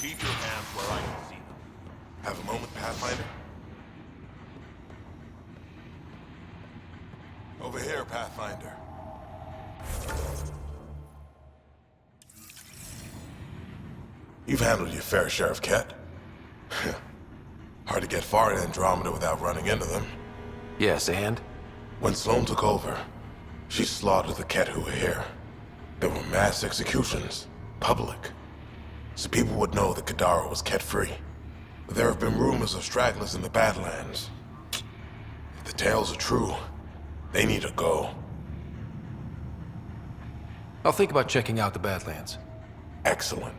Keep your hands where I can see them. Have a moment, Pathfinder? Over here, Pathfinder. You've handled your fair share of Ket. Hard to get far in Andromeda without running into them. Yes, and? When Sloane took over, she slaughtered the Ket who were here. There were mass executions, public, so people would know that Kadara was Ket-free. But there have been rumors of stragglers in the Badlands. If the tales are true, they need to go. I'll think about checking out the Badlands. Excellent.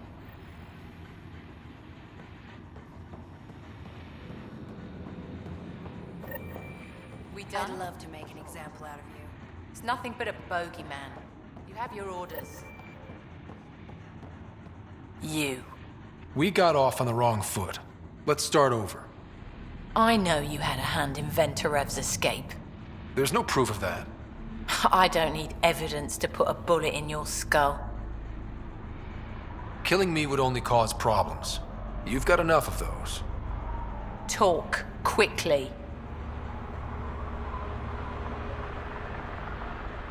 We done? I'd love to make an example out of you. It's nothing but a bogeyman. You have your orders. You. We got off on the wrong foot. Let's start over. I know you had a hand in Venturev's escape. There's no proof of that. I don't need evidence to put a bullet in your skull. Killing me would only cause problems. You've got enough of those. Talk quickly.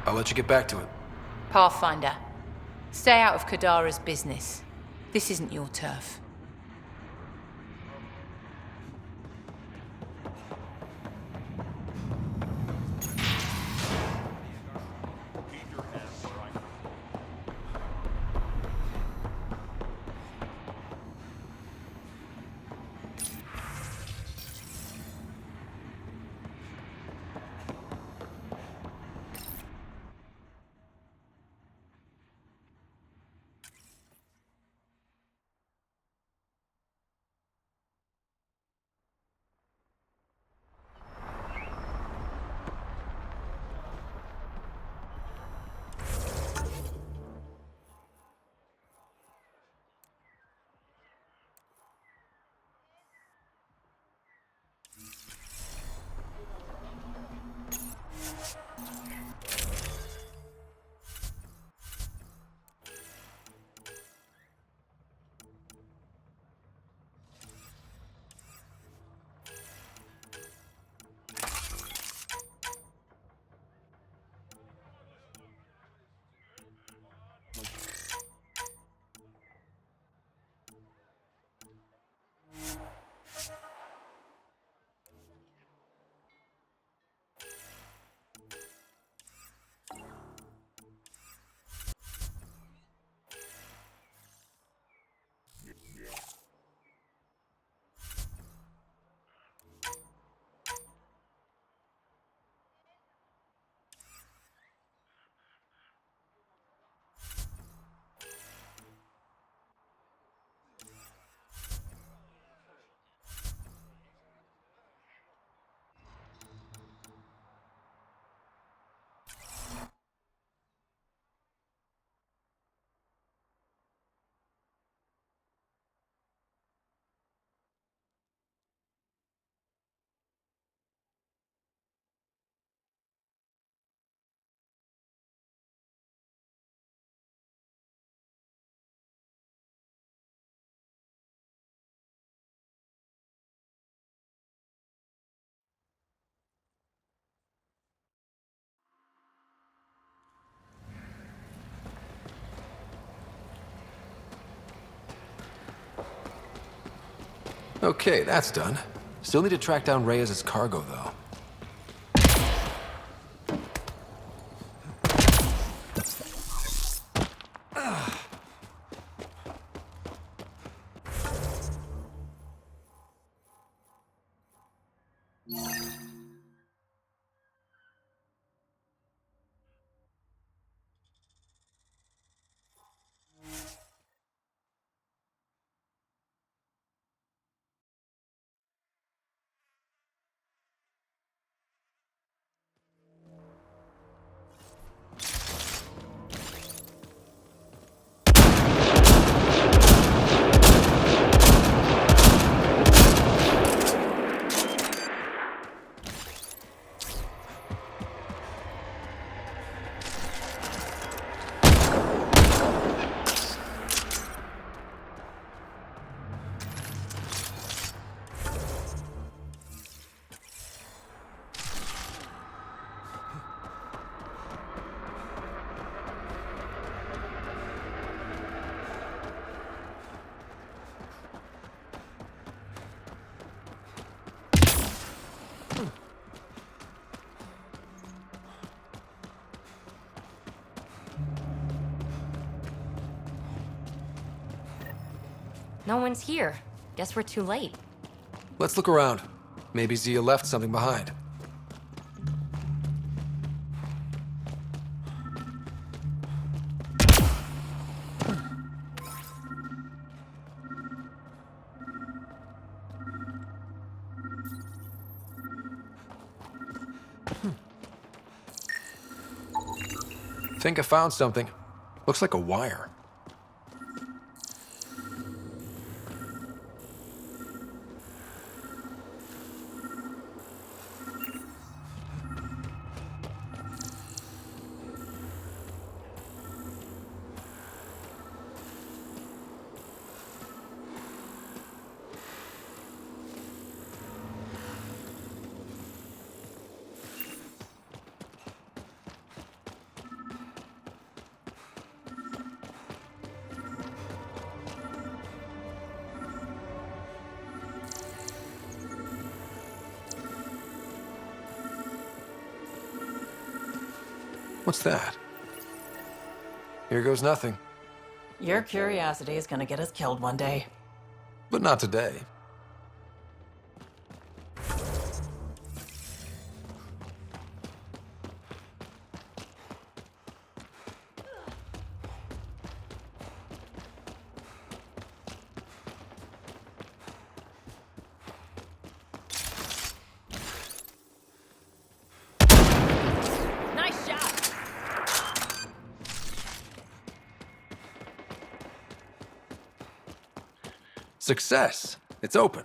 I'll let you get back to it. Pathfinder, stay out of Kadara's business. This isn't your turf. Keep your hands where I can see. Okay, that's done. Still need to track down Reyes' cargo, though. No one's here. Guess we're too late. Let's look around. Maybe Zia left something behind. Think I found something. Looks like a wire. What's that? Here goes nothing. Your curiosity is gonna get us killed one day. But not today. Nice shot! Success! It's open.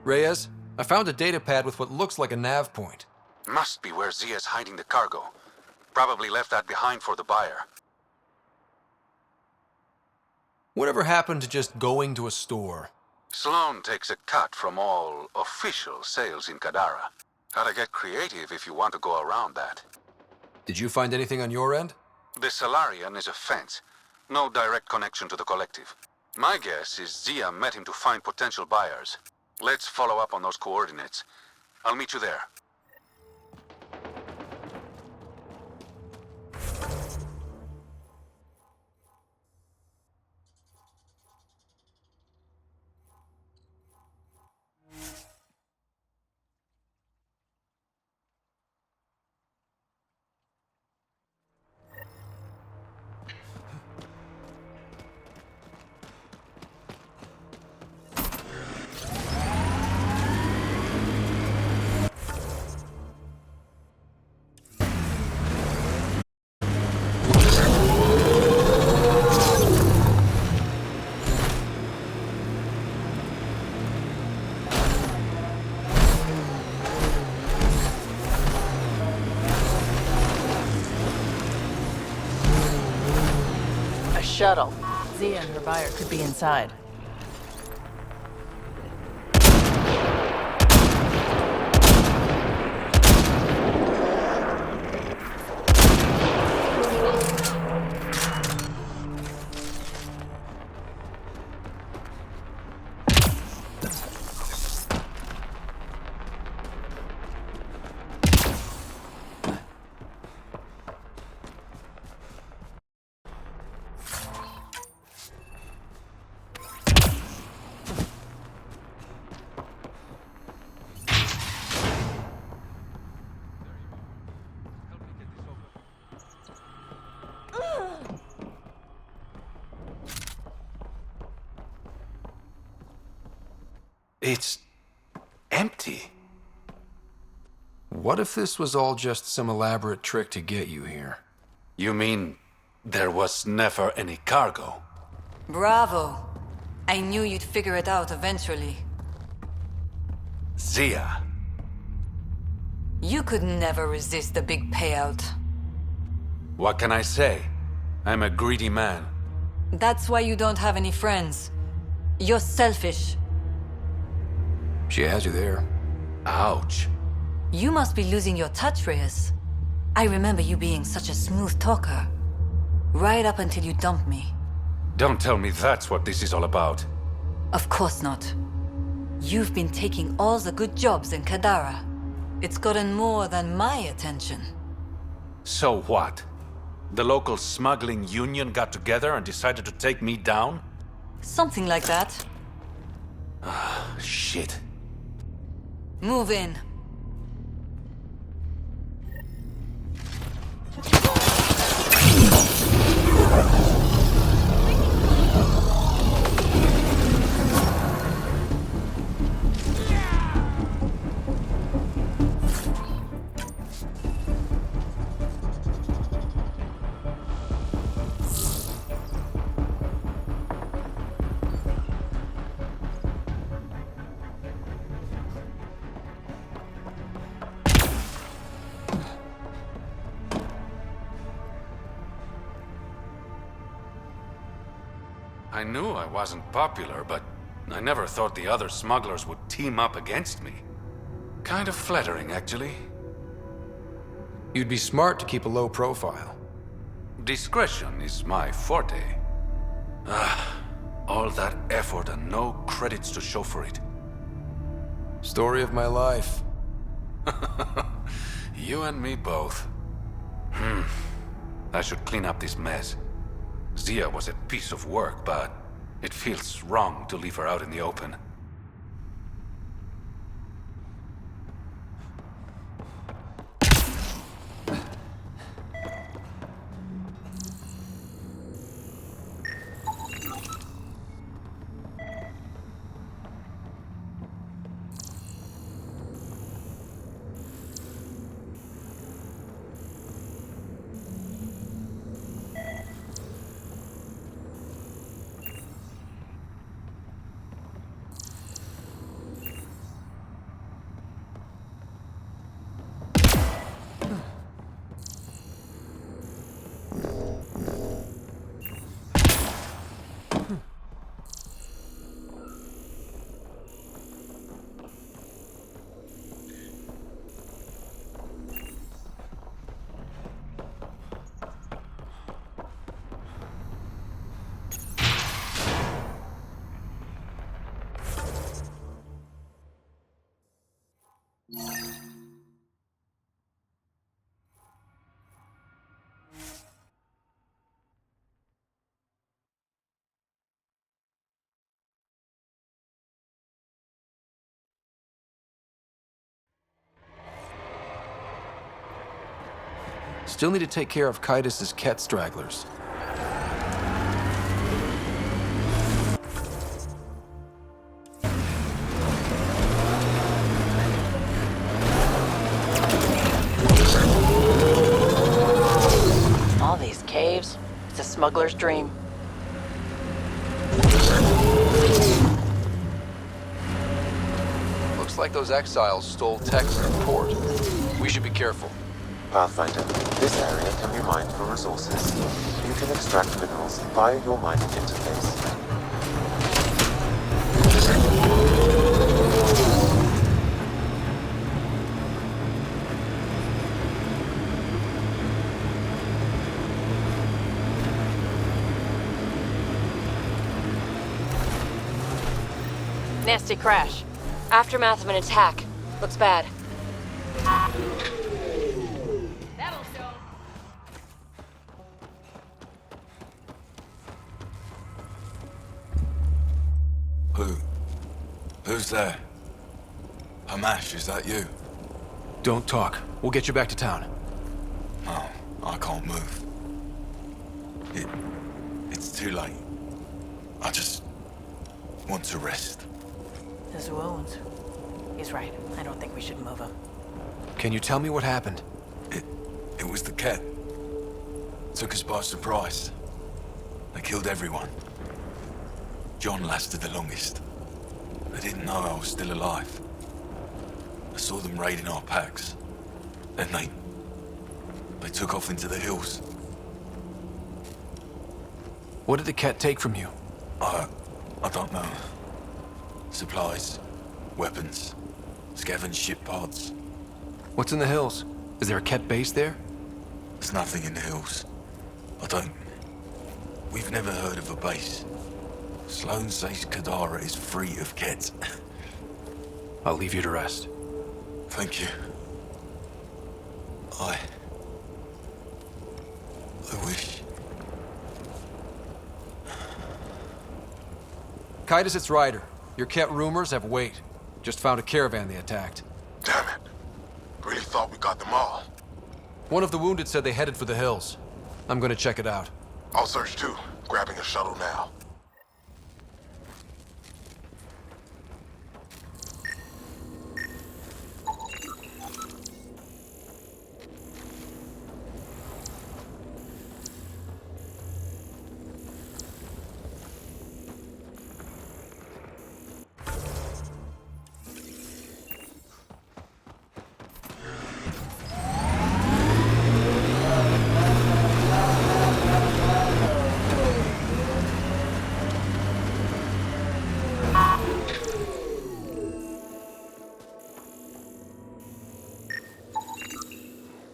Reyes, I found a data pad with what looks like a nav point. Must be where Zia's hiding the cargo. Probably left that behind for the buyer. Whatever happened to just going to a store? Sloan takes a cut from all official sales in Kadara. Gotta get creative if you want to go around that. Did you find anything on your end? The Salarian is a fence. No direct connection to the collective. My guess is Zia met him to find potential buyers. Let's follow up on those coordinates. I'll meet you there. A shuttle. Zia and her buyer could be inside. It's empty. What if this was all just some elaborate trick to get you here? You mean there was never any cargo? Bravo. I knew you'd figure it out eventually. Zia. You could never resist a big payout. What can I say? I'm a greedy man. That's why you don't have any friends. You're selfish. She has you there. Ouch. You must be losing your touch, Reyes. I remember you being such a smooth talker. Right up until you dumped me. Don't tell me that's what this is all about. Of course not. You've been taking all the good jobs in Kadara. It's gotten more than my attention. So what? The local smuggling union got together and decided to take me down? Something like that. Shit. Move in. I knew I wasn't popular, but I never thought the other smugglers would team up against me. Kind of flattering, actually. You'd be smart to keep a low profile. Discretion is my forte. All that effort and no credits to show for it. Story of my life. You and me both. I should clean up this mess. Zia was a piece of work, but it feels wrong to leave her out in the open. Still need to take care of Kaitis' Ket stragglers. All these caves, it's a smuggler's dream. Looks like those exiles stole techs in port. We should be careful. Pathfinder, this area can be mined for resources. You can extract minerals via your mining interface. Nasty crash. Aftermath of an attack. Looks bad. That'll show. Who's there? Hamash, is that you? Don't talk. We'll get you back to town. Oh, I can't move. It's too late. I just want to rest. His wounds. He's right. I don't think we should move him. Can you tell me what happened? It was the Ket. Took us by surprise. They killed everyone. John lasted the longest. They didn't know I was still alive. I saw them raiding our packs. Then they took off into the hills. What did the Ket take from you? I don't know. Supplies, weapons, scavenged ship parts. What's in the hills? Is there a Ket base there? There's nothing in the hills. We've never heard of a base. Sloane says Kadara is free of Ket. I'll leave you to rest. Thank you. I wish. Kaitis, it's Ryder. Your Ket rumors have weight. Just found a caravan they attacked. Damn it. Really thought we got them all. One of the wounded said they headed for the hills. I'm gonna check it out. I'll search too, grabbing a shuttle now.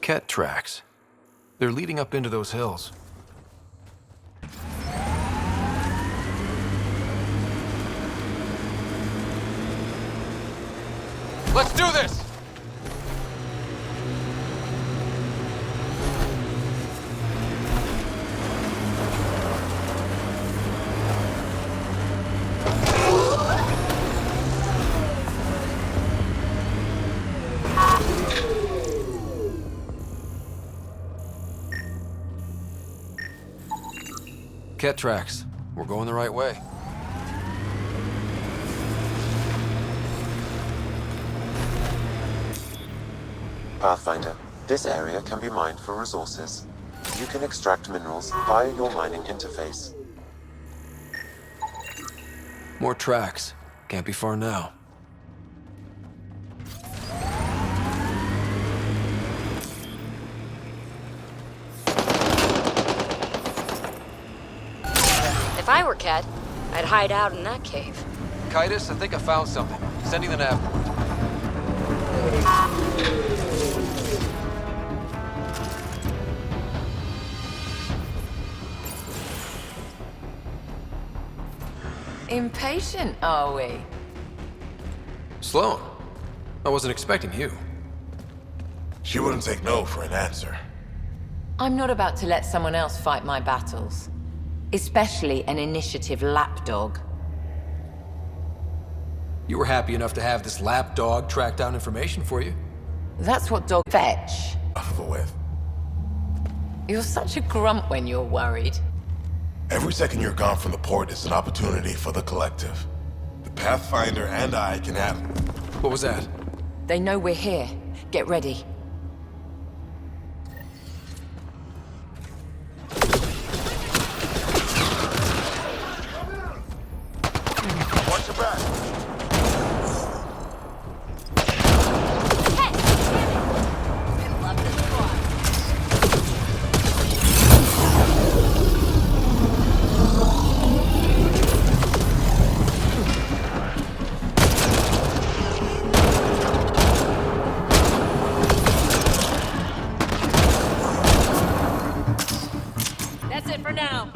Ket tracks. They're leading up into those hills. Let's do this! Ket tracks. We're going the right way. Pathfinder, this area can be mined for resources. You can extract minerals via your mining interface. More tracks. Can't be far now. If I were Ket, I'd hide out in that cave. Kaitis, I think I found something. Sending the nav point. Impatient, are we? Sloane, I wasn't expecting you. She wouldn't take no for an answer. I'm not about to let someone else fight my battles. Especially an initiative lapdog. You were happy enough to have this lapdog track down information for you. That's what dog fetch. Off the with. You're such a grump when you're worried. Every second you're gone from the port is an opportunity for the collective. The Pathfinder and I can have... What was that? They know we're here. Get ready. Watch your back. That's it for now.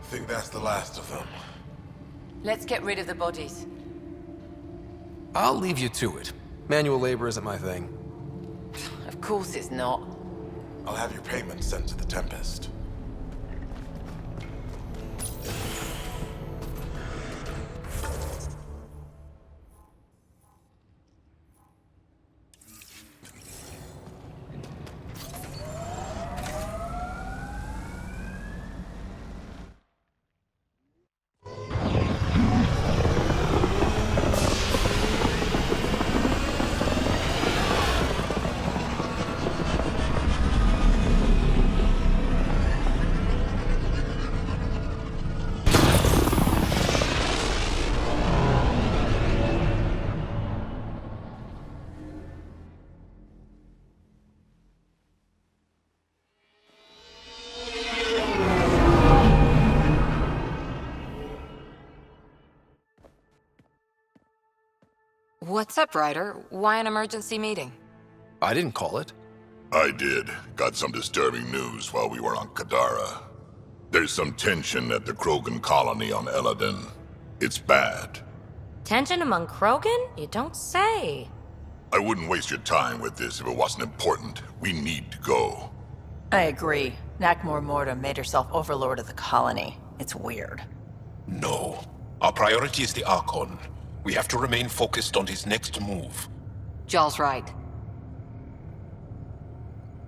think that's the last of them. Let's get rid of the bodies. I'll leave you to it. Manual labor isn't my thing. Of course it's not. I'll have your payment sent to the Tempest. What's up, Ryder? Why an emergency meeting? I didn't call it. I did. Got some disturbing news while we were on Kadara. There's some tension at the Krogan colony on Eladin. It's bad. Tension among Krogan? You don't say. I wouldn't waste your time with this if it wasn't important. We need to go. I agree. Nakmor Morta made herself overlord of the colony. It's weird. No. Our priority is the Archon. We have to remain focused on his next move. Jarl's right.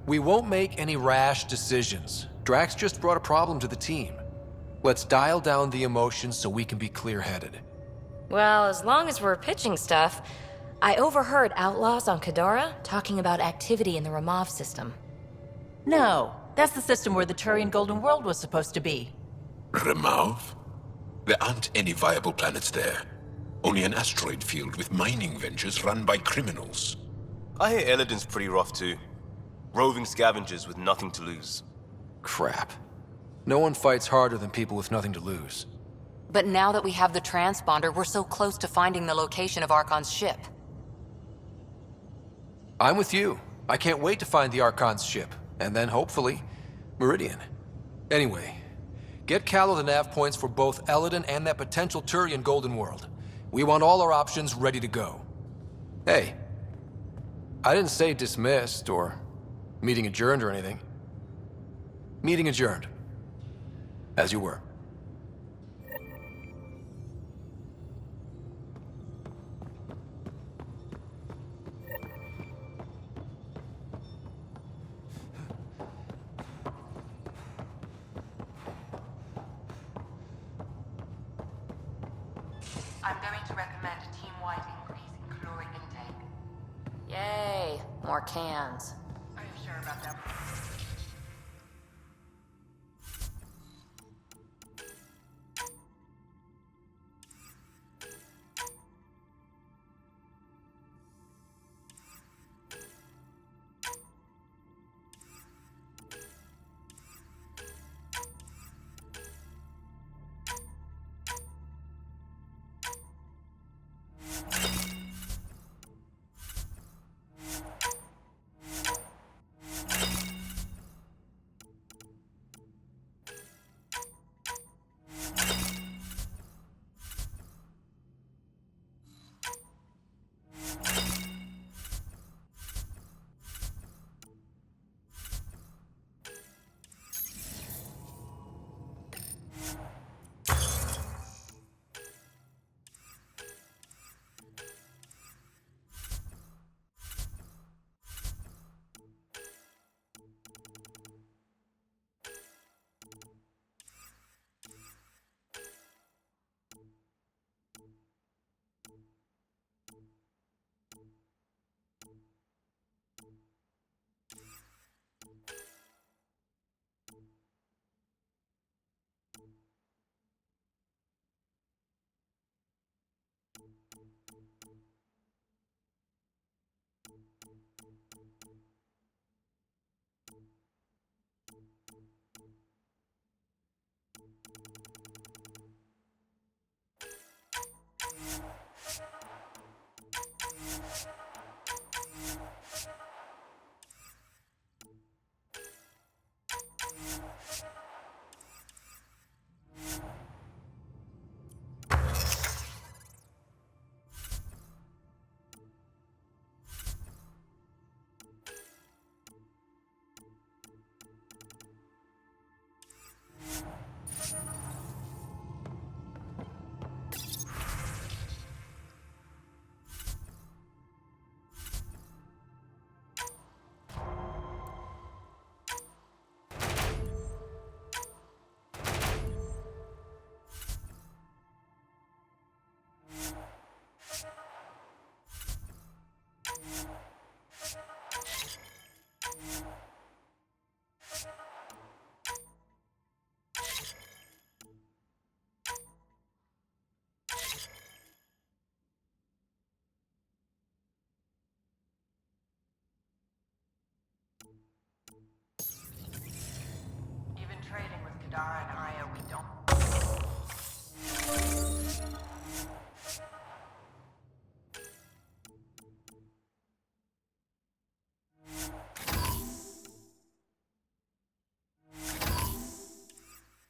We won't make any rash decisions. Drax just brought a problem to the team. Let's dial down the emotions so we can be clear-headed. Well, as long as we're pitching stuff, I overheard outlaws on Kadara talking about activity in the Ramov system. No, that's the system where the Turian Golden World was supposed to be. Ramov? There aren't any viable planets there. Only an asteroid field with mining ventures run by criminals. I hear Eladin's pretty rough too. Roving scavengers with nothing to lose. Crap. No one fights harder than people with nothing to lose. But now that we have the transponder, we're so close to finding the location of Archon's ship. I'm with you. I can't wait to find the Archon's ship. And then, hopefully, Meridian. Anyway, get Callow the nav points for both Eladin and that potential Turian Golden World. We want all our options ready to go. Hey, I didn't say dismissed or meeting adjourned or anything. Meeting adjourned. As you were. I'm going to recommend a team-wide increase in caloric intake. Yay, more cans. Are you sure about that?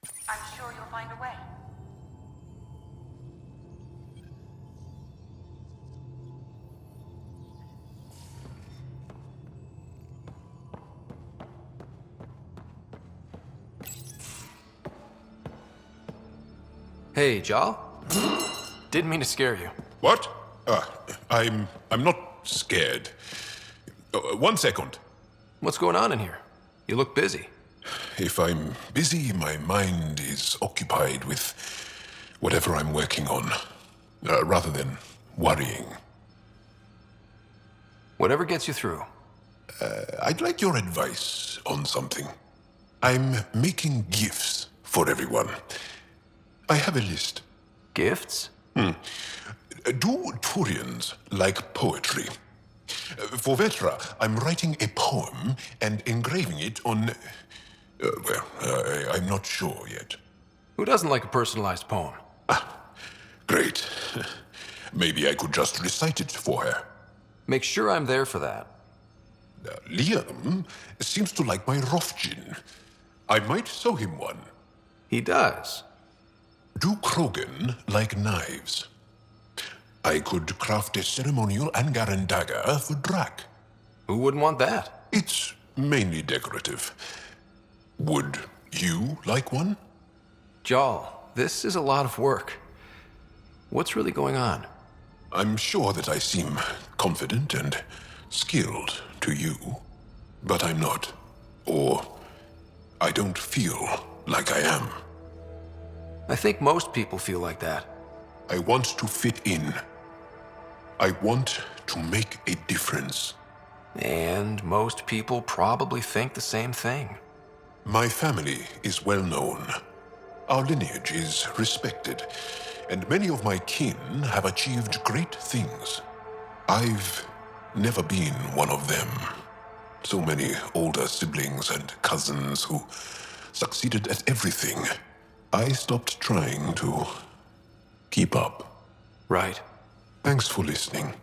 I'm sure you'll find a way. Hey, Jal. Didn't mean to scare you. What? I'm not scared. 1 second. What's going on in here? You look busy. If I'm busy, my mind is occupied with whatever I'm working on, rather than worrying. Whatever gets you through. I'd like your advice on something. I'm making gifts for everyone. I have a list. Gifts? Do Turians like poetry? For Vetra, I'm writing a poem and engraving it on... I'm not sure yet. Who doesn't like a personalized poem? Great. Maybe I could just recite it for her. Make sure I'm there for that. Liam seems to like my Rofgin. I might sew him one. He does. Do Krogan like knives? I could craft a ceremonial Angaran dagger for Drak. Who wouldn't want that? It's mainly decorative. Would you like one? Jal, this is a lot of work. What's really going on? I'm sure that I seem confident and skilled to you, but I'm not. Or I don't feel like I am. I think most people feel like that. I want to fit in. I want to make a difference. And most people probably think the same thing. My family is well known. Our lineage is respected, and many of my kin have achieved great things. I've never been one of them. So many older siblings and cousins who succeeded at everything. I stopped trying to keep up. Right. Thanks for listening.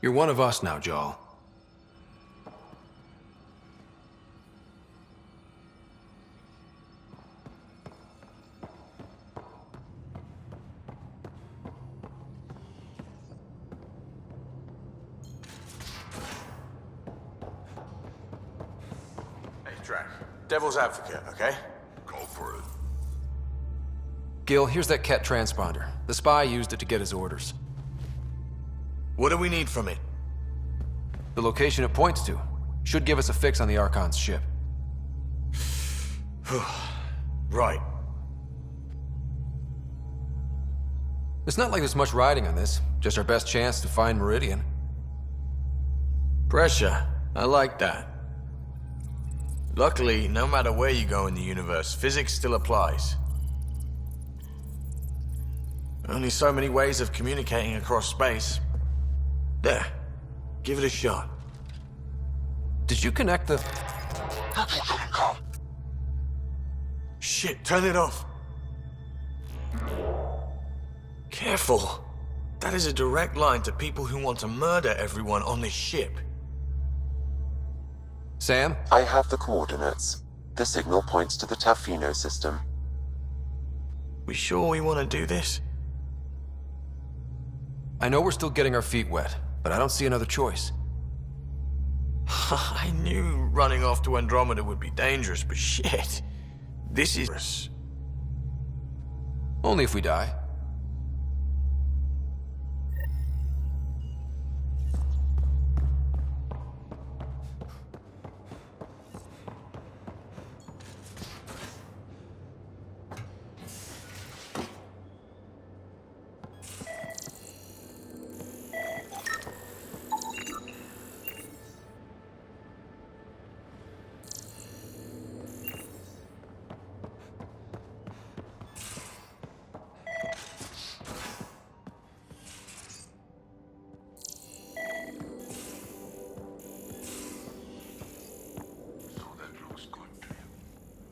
You're one of us now, Jal. Hey, Drac. Devil's advocate, okay? Go for it. Gil, here's that Ket transponder. The spy used it to get his orders. What do we need from it? The location it points to should give us a fix on the Archon's ship. Right. It's not like there's much riding on this. Just our best chance to find Meridian. Pressure. I like that. Luckily, no matter where you go in the universe, physics still applies. Only so many ways of communicating across space. There. Give it a shot. Did you connect the... Shit, turn it off. Careful. That is a direct line to people who want to murder everyone on this ship. Sam? I have the coordinates. The signal points to the Tafino system. We sure we want to do this? I know we're still getting our feet wet, but I don't see another choice. I knew running off to Andromeda would be dangerous, but shit. This is... Only if we die.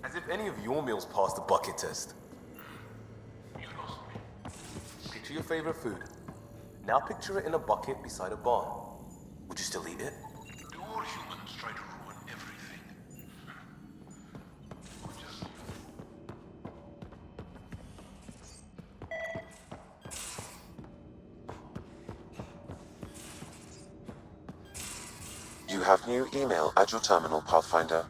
As if any of your meals passed the bucket test. You lost me. Picture your favorite food. Now picture it in a bucket beside a barn. Would you still eat it? Do all humans try to ruin everything? have new email at your terminal, Pathfinder.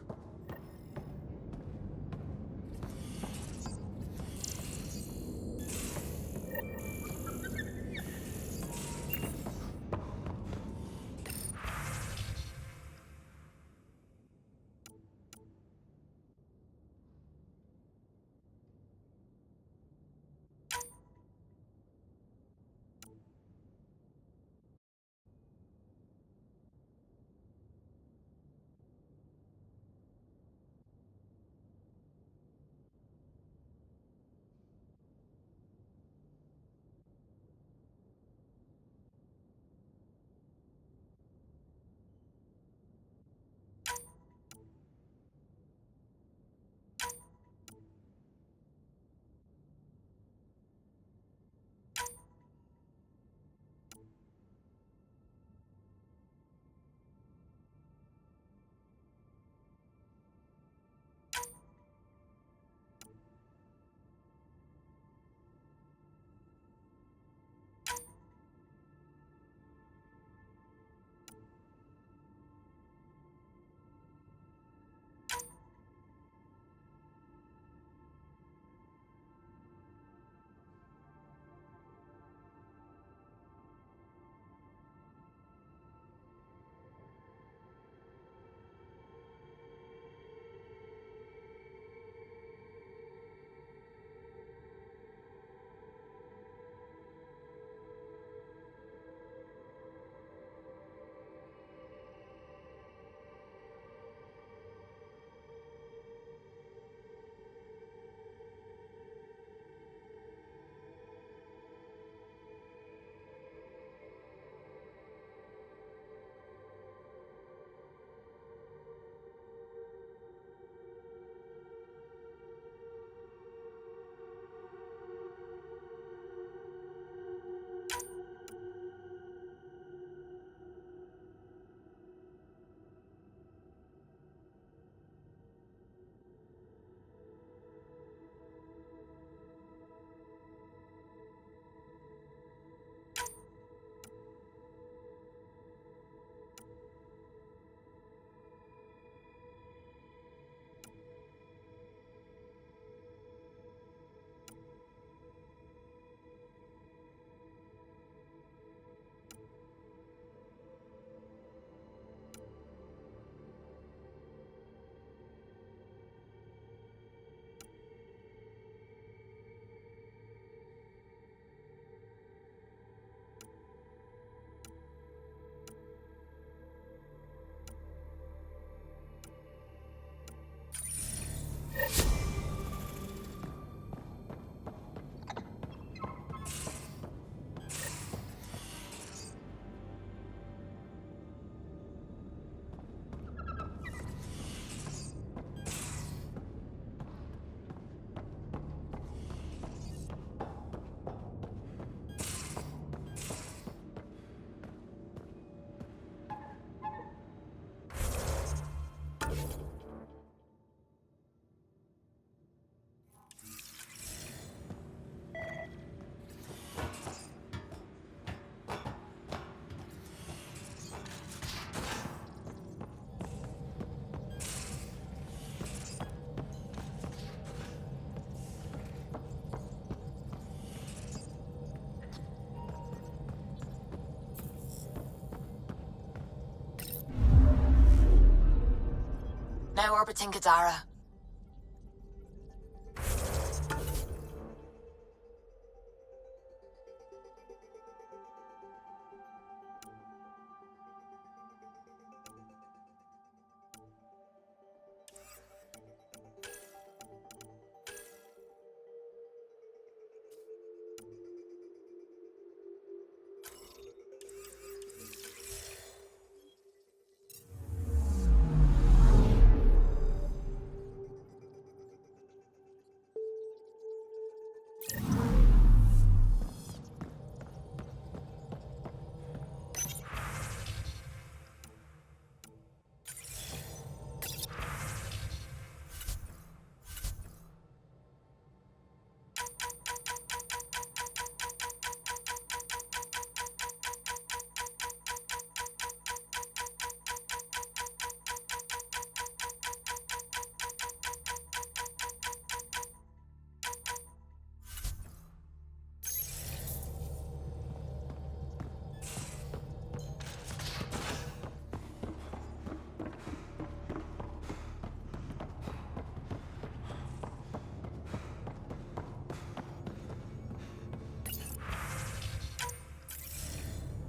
Now orbiting Kadara.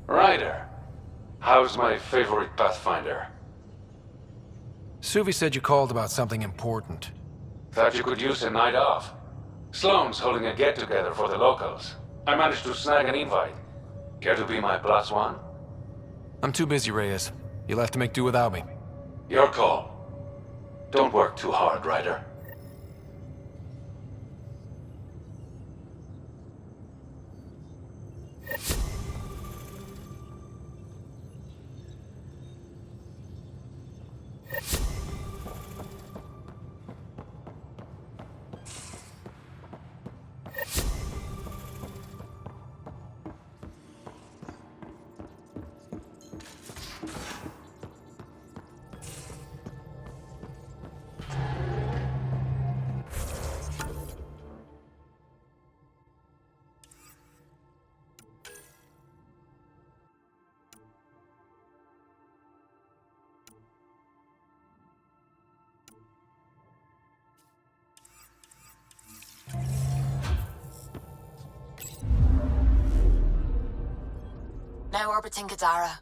Ryder, how's my favorite Pathfinder? Suvi said you called about something important. Thought you could use a night off. Sloane's holding a get-together for the locals. I managed to snag an invite. Care to be my +1? I'm too busy, Reyes. You'll have to make do without me. Your call. Don't work too hard, Ryder. Now orbiting Kadara.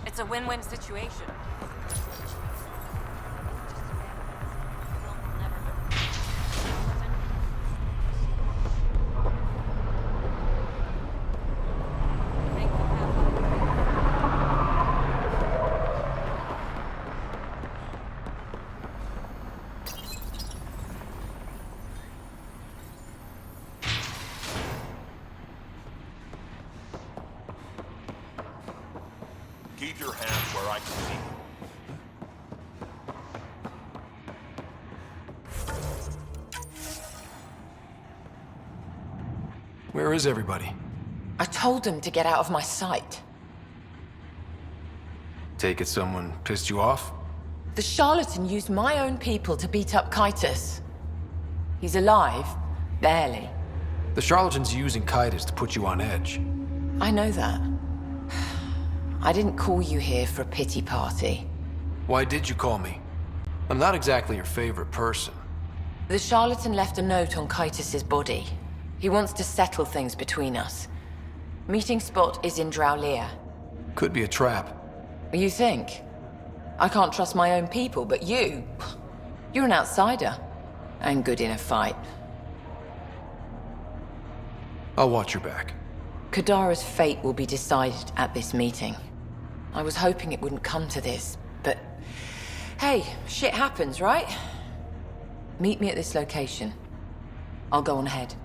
It's a win-win situation. Keep your hands where I can see them. Where is everybody? I told them to get out of my sight. Take it someone pissed you off? The charlatan used my own people to beat up Kitus. He's alive, barely. The charlatan's using Kitus to put you on edge. I know that. I didn't call you here for a pity party. Why did you call me? I'm not exactly your favorite person. The charlatan left a note on Kitus's body. He wants to settle things between us. Meeting spot is in Drowlear. Could be a trap. You think? I can't trust my own people, but you... You're an outsider. And good in a fight. I'll watch your back. Kadara's fate will be decided at this meeting. I was hoping it wouldn't come to this, but... Hey, shit happens, right? Meet me at this location. I'll go on ahead.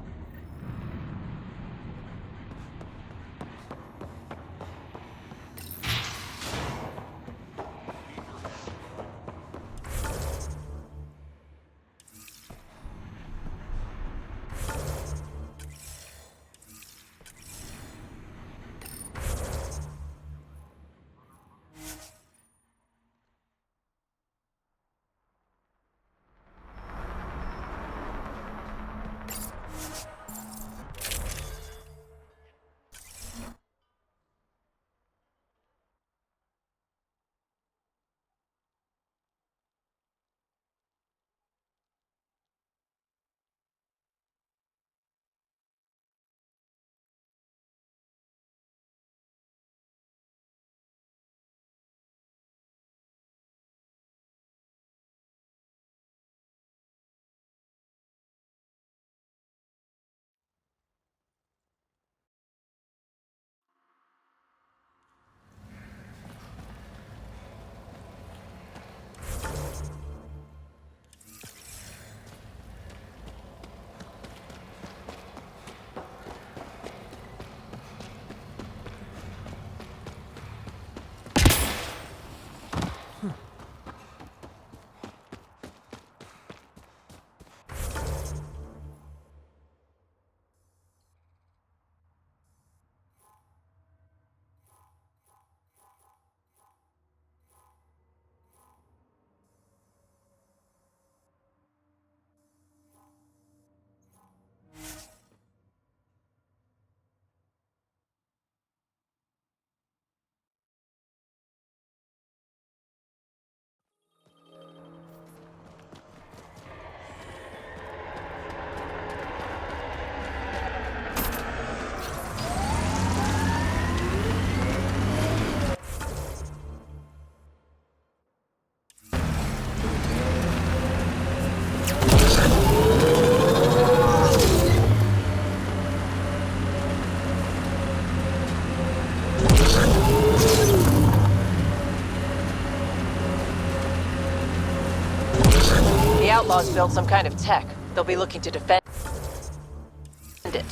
outlaws build some kind of tech, they'll be looking to defend it.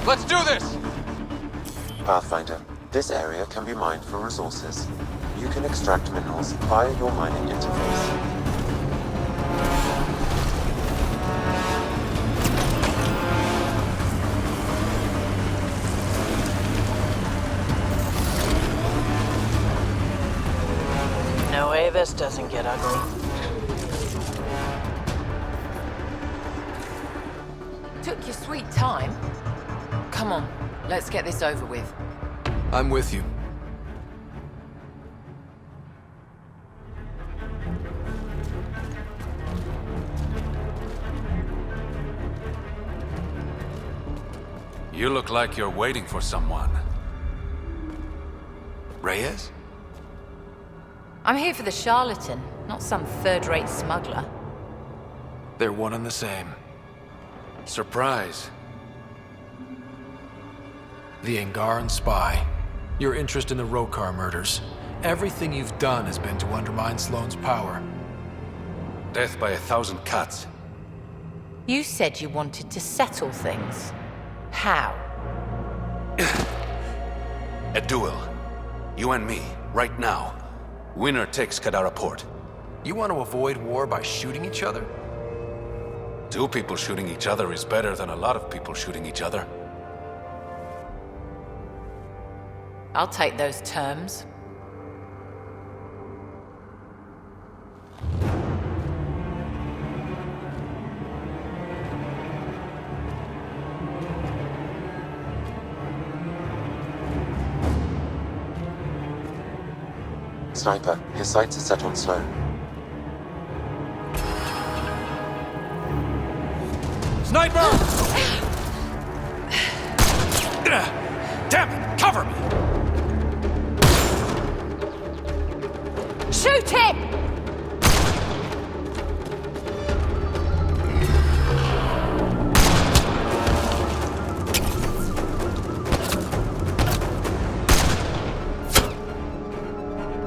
Let's do this! Pathfinder, this area can be mined for resources. You can extract minerals via your mining interface. No way this doesn't get ugly. Took your sweet time. Come on, let's get this over with. I'm with you. You look like you're waiting for someone. Reyes? I'm here for the charlatan, not some third-rate smuggler. They're one and the same. Surprise. The Angaran spy. Your interest in the Rokar murders. Everything you've done has been to undermine Sloane's power. Death by 1,000 cuts. You said you wanted to settle things. How? A duel. You and me, right now. Winner takes Kadara Port. You want to avoid war by shooting each other? 2 people shooting each other is better than a lot of people shooting each other. I'll take those terms. Sniper, his sights are set on Sloane. Sniper! Damn it! Cover me! Shoot him!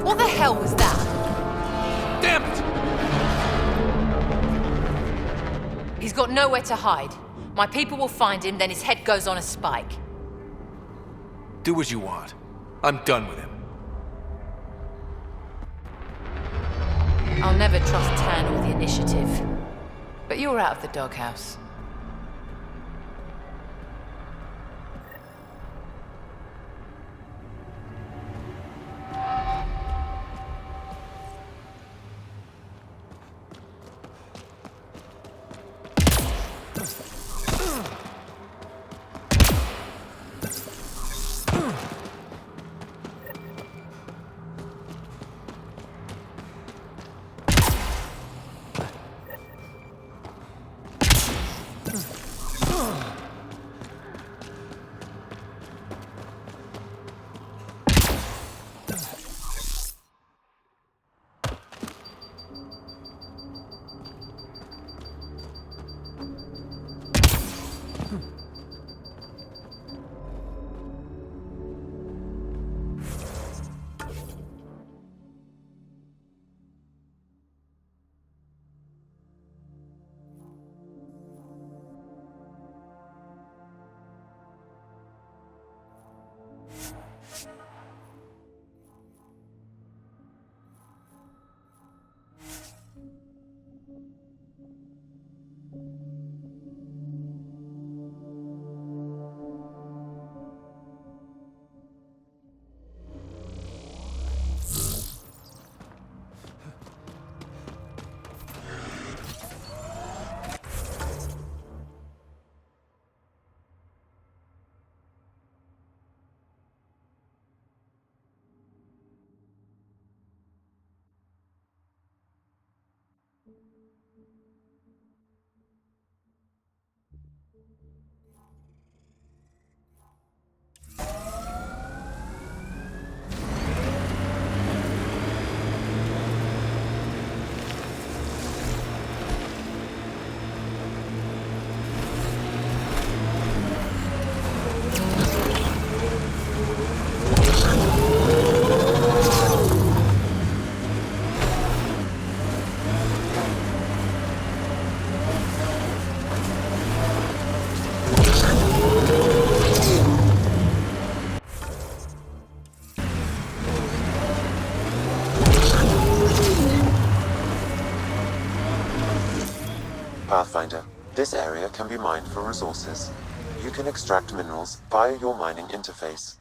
What the hell was that? Damn it! He's got nowhere to hide. My people will find him, then his head goes on a spike. Do what you want. I'm done with him. I'll never trust Tan or the Initiative. But you're out of the doghouse. Pathfinder, this area can be mined for resources. You can extract minerals via your mining interface.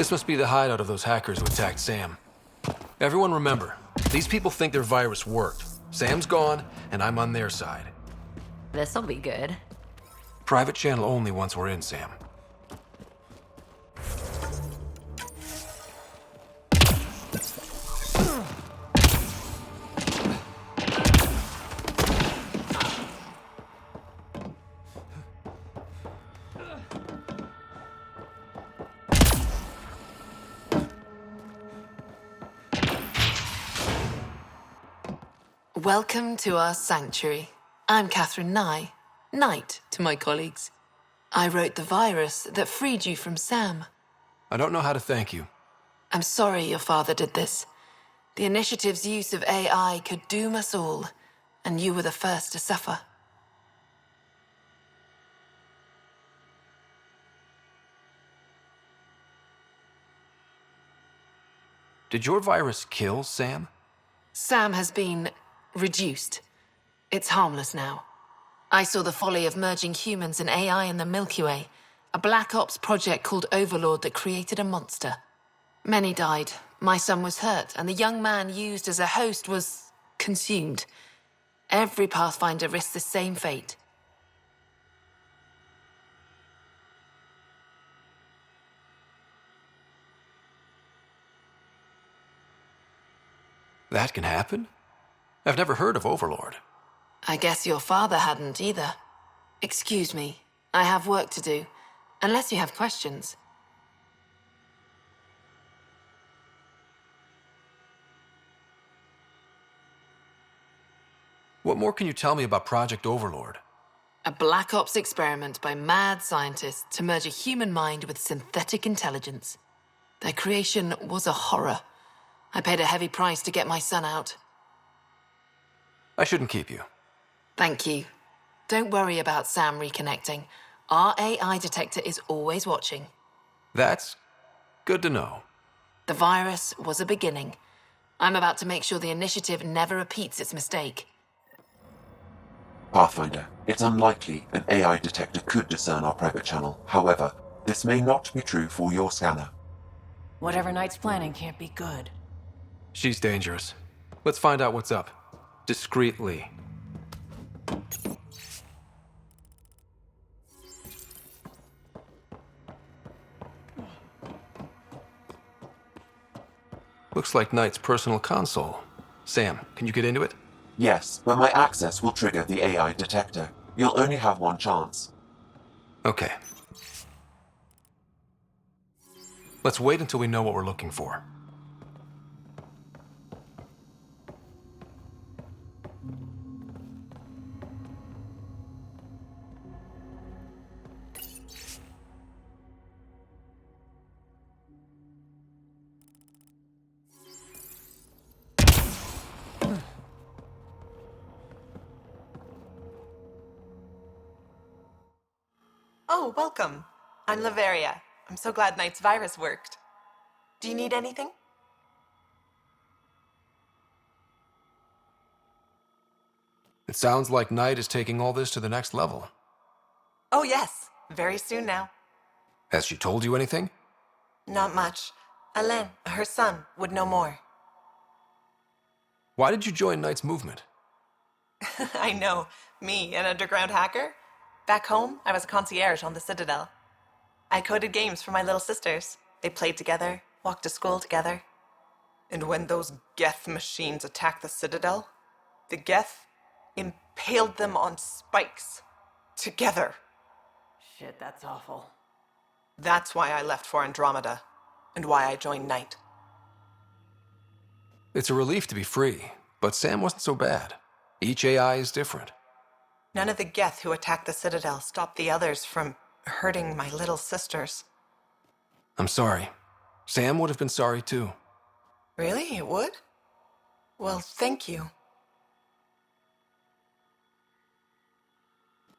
This must be the hideout of those hackers who attacked Sam. Everyone remember, these people think their virus worked. Sam's gone, and I'm on their side. This'll be good. Private channel only once we're in, Sam. Welcome to our sanctuary. I'm Catherine Nye, Knight to my colleagues. I wrote the virus that freed you from Sam. I don't know how to thank you. I'm sorry your father did this. The Initiative's use of AI could doom us all, and you were the first to suffer. Did your virus kill Sam? Sam has been reduced. It's harmless now. I saw the folly of merging humans and AI in the Milky Way, a Black Ops project called Overlord that created a monster. Many died. My son was hurt, and the young man used as a host was consumed. Every Pathfinder risks the same fate. That can happen? I've never heard of Overlord. I guess your father hadn't either. Excuse me, I have work to do, unless you have questions. What more can you tell me about Project Overlord? A Black Ops experiment by mad scientists to merge a human mind with synthetic intelligence. Their creation was a horror. I paid a heavy price to get my son out. I shouldn't keep you. Thank you. Don't worry about Sam reconnecting. Our AI detector is always watching. That's good to know. The virus was a beginning. I'm about to make sure the Initiative never repeats its mistake. Pathfinder, it's unlikely an AI detector could discern our private channel. However, this may not be true for your scanner. Whatever Knight's planning can't be good. She's dangerous. Let's find out what's up. Discreetly. Looks like Knight's personal console. Sam, can you get into it? Yes, but my access will trigger the AI detector. You'll only have one chance. Okay. Let's wait until we know what we're looking for. Oh, welcome. I'm Laveria. I'm so glad Knight's virus worked. Do you need anything? It sounds like Knight is taking all this to the next level. Oh, yes. Very soon now. Has she told you anything? Not much. Alain, her son, would know more. Why did you join Knight's movement? I know. Me, an underground hacker? Back home, I was a concierge on the Citadel. I coded games for my little sisters. They played together, walked to school together. And when those Geth machines attacked the Citadel, the Geth impaled them on spikes. Together. Shit, that's awful. That's why I left for Andromeda, and why I joined Knight. It's a relief to be free, but Sam wasn't so bad. Each AI is different. None of the Geth who attacked the Citadel stopped the others from hurting my little sisters. I'm sorry. Sam would have been sorry too. Really? It would? Well, thank you.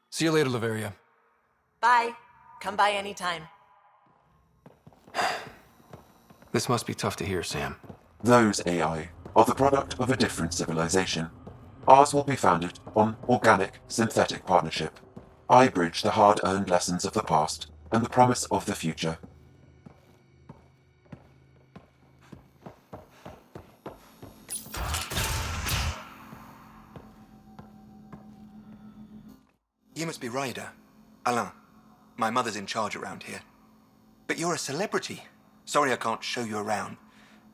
See you later, Laveria. Bye. Come by anytime. This must be tough to hear, Sam. Those AI are the product of a different civilization. Ours will be founded on organic, synthetic partnership. I bridge the hard-earned lessons of the past and the promise of the future. You must be Ryder. Alain. My mother's in charge around here. But you're a celebrity. Sorry I can't show you around.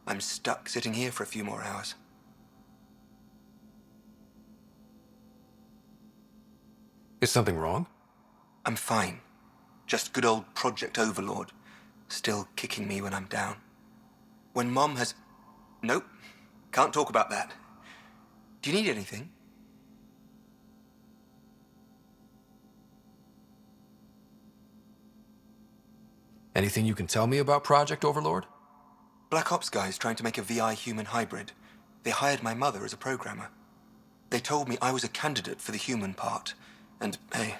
I'm stuck sitting here for a few more hours. Is something wrong? I'm fine. Just good old Project Overlord. Still kicking me when I'm down. When Mom has... Nope. Can't talk about that. Do you need anything? Anything you can tell me about Project Overlord? Black Ops guys trying to make a VI human hybrid. They hired my mother as a programmer. They told me I was a candidate for the human part. And, hey,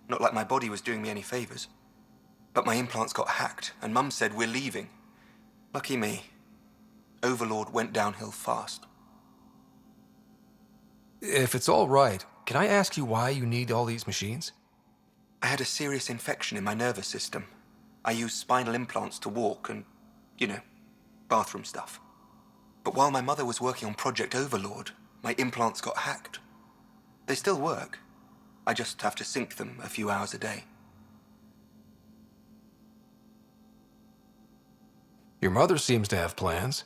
not like my body was doing me any favors. But my implants got hacked, and Mum said we're leaving. Lucky me. Overlord went downhill fast. If it's all right, can I ask you why you need all these machines? I had a serious infection in my nervous system. I used spinal implants to walk and, bathroom stuff. But while my mother was working on Project Overlord, my implants got hacked. They still work. I just have to sync them a few hours a day. Your mother seems to have plans.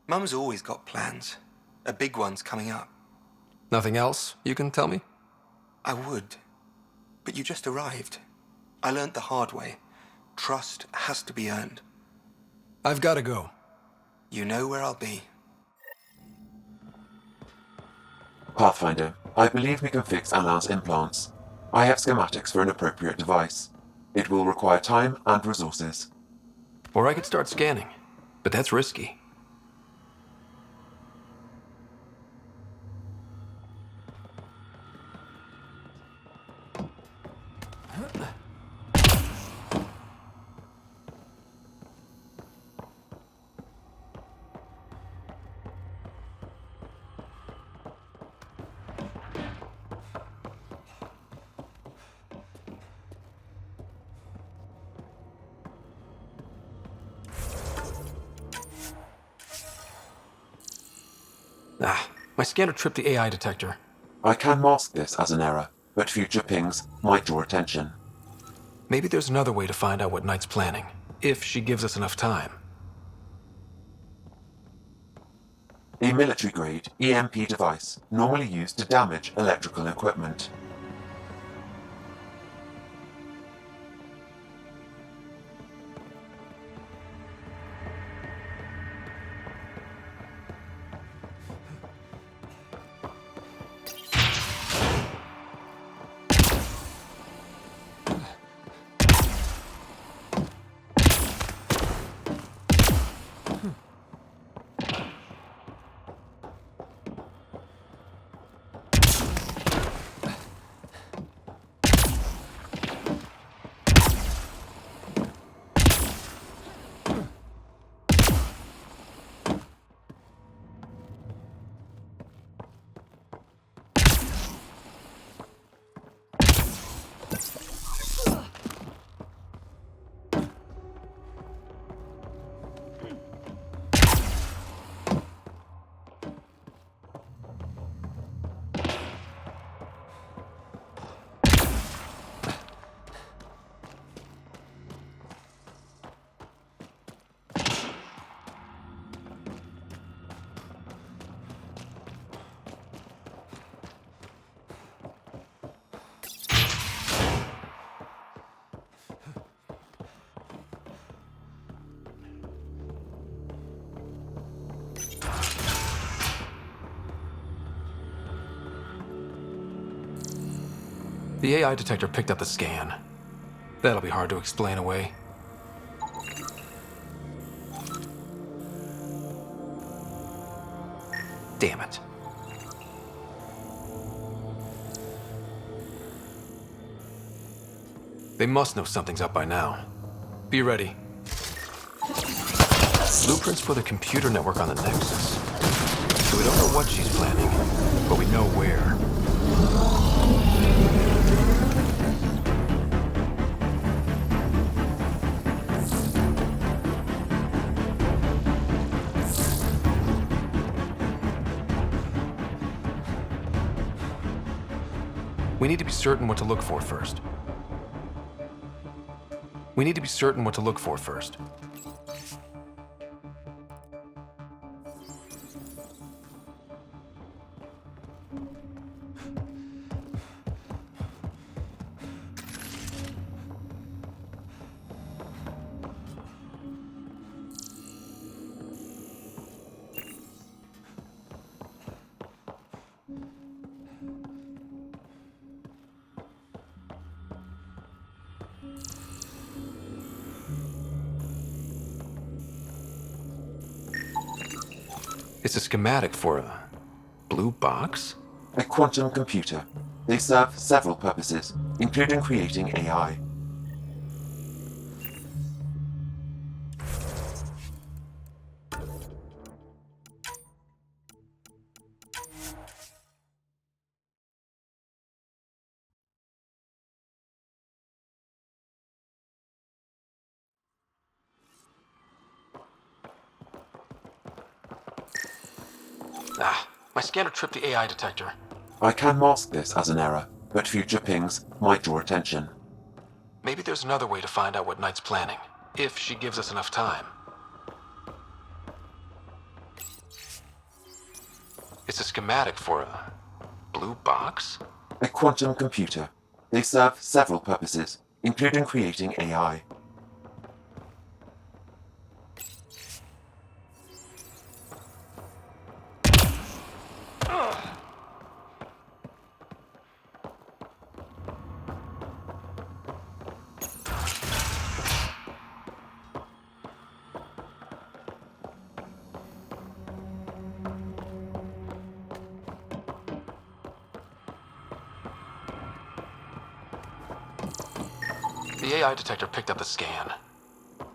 Mum's always got plans. A big one's coming up. Nothing else you can tell me? I would. But you just arrived. I learned the hard way. Trust has to be earned. I've got to go. You know where I'll be. Pathfinder, I believe we can fix Alain's implants. I have schematics for an appropriate device. It will require time and resources. Or I could start scanning, but that's risky. My scanner tripped the AI detector. I can mask this as an error, but future pings might draw attention. Maybe there's another way to find out what Knight's planning, if she gives us enough time. A military-grade EMP device, normally used to damage electrical equipment. The AI detector picked up the scan. That'll be hard to explain away. Damn it. They must know something's up by now. Be ready. Blueprints for the computer network on the Nexus. So we don't know what she's planning, but we know where. We need to be certain what to look for first. It's a schematic for a blue box? A quantum computer. They serve several purposes, including creating AI. Ah, my scanner tripped the AI detector. I can mask this as an error, but future pings might draw attention. Maybe there's another way to find out what Knight's planning, if she gives us enough time. It's a schematic for a blue box? A quantum computer. They serve several purposes, including creating AI. The AI detector picked up the scan.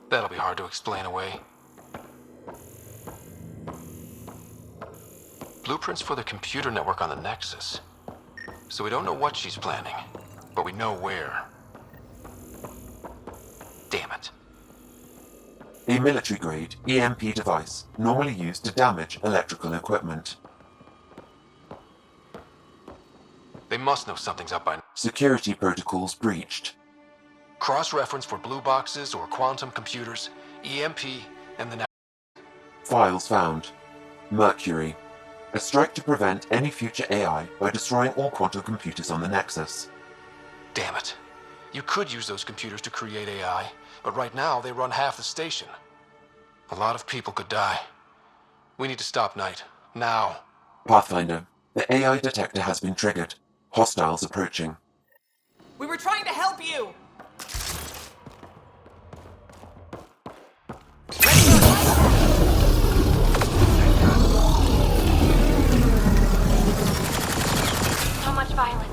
That'll be hard to explain away. Blueprints for the computer network on the Nexus. So we don't know what she's planning, but we know where. Damn it. A military-grade EMP device normally used to damage electrical equipment. They must know something's up by now. Security protocols breached. Cross-reference for blue boxes or quantum computers, EMP, and the... Files found. Mercury. A strike to prevent any future AI by destroying all quantum computers on the Nexus. Damn it. You could use those computers to create AI, but right now they run half the station. A lot of people could die. We need to stop Knight. Now. Pathfinder. The AI detector has been triggered. Hostiles approaching. We were trying to help you! So much violence.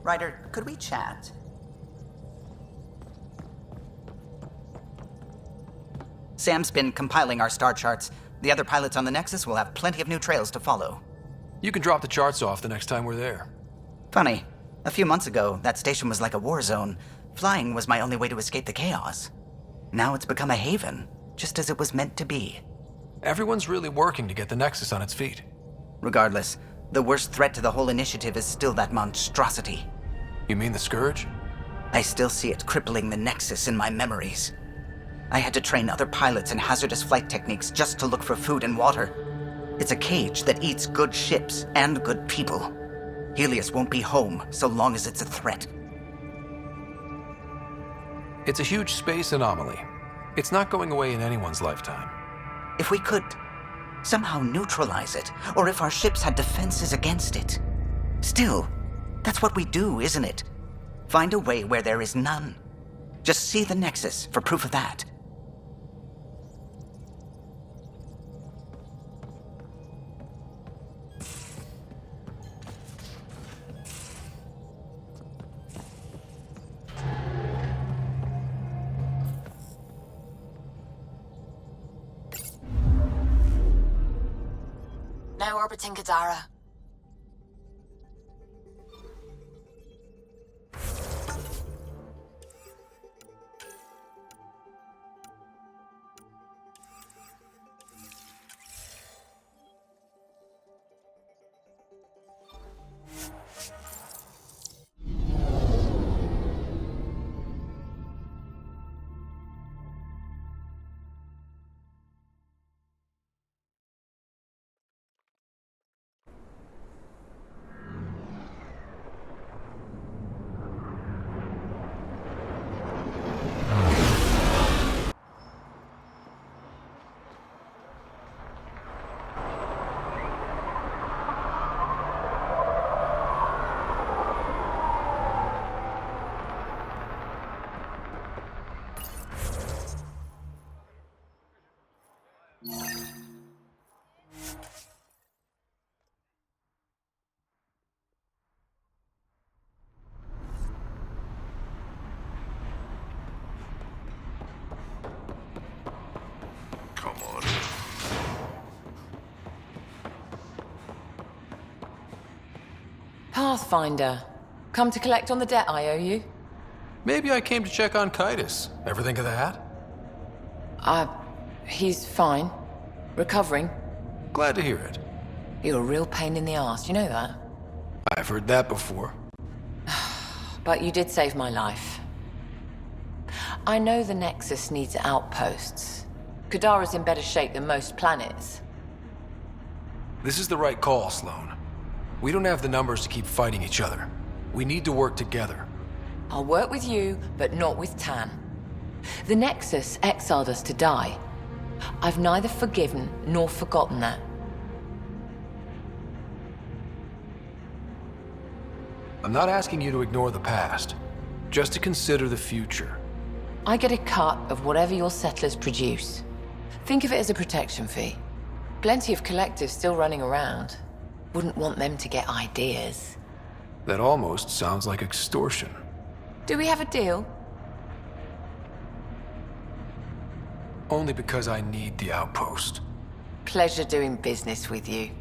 Ryder, could we chat? Sam's been compiling our star charts. The other pilots on the Nexus will have plenty of new trails to follow. You can drop the charts off the next time we're there. Funny. A few months ago, that station was like a war zone. Flying was my only way to escape the chaos. Now it's become a haven, just as it was meant to be. Everyone's really working to get the Nexus on its feet. Regardless, the worst threat to the whole initiative is still that monstrosity. You mean the Scourge? I still see it crippling the Nexus in my memories. I had to train other pilots in hazardous flight techniques just to look for food and water. It's a cage that eats good ships and good people. Helios won't be home so long as it's a threat. It's a huge space anomaly. It's not going away in anyone's lifetime. If we could somehow neutralize it, or if our ships had defenses against it. Still, that's what we do, isn't it? Find a way where there is none. Just see the Nexus for proof of that. Now orbiting Kadara. Come on. Pathfinder. Come to collect on the debt I owe you? Maybe I came to check on Kitus. Ever think of that? He's fine. Recovering. Glad to hear it. You're a real pain in the arse, you know that? I've heard that before. But you did save my life. I know the Nexus needs outposts. Kadara's in better shape than most planets. This is the right call, Sloan. We don't have the numbers to keep fighting each other. We need to work together. I'll work with you, but not with Tan. The Nexus exiled us to die. I've neither forgiven nor forgotten that. I'm not asking you to ignore the past, just to consider the future. I get a cut of whatever your settlers produce. Think of it as a protection fee. Plenty of collectors still running around. Wouldn't want them to get ideas. That almost sounds like extortion. Do we have a deal? Only because I need the outpost. Pleasure doing business with you.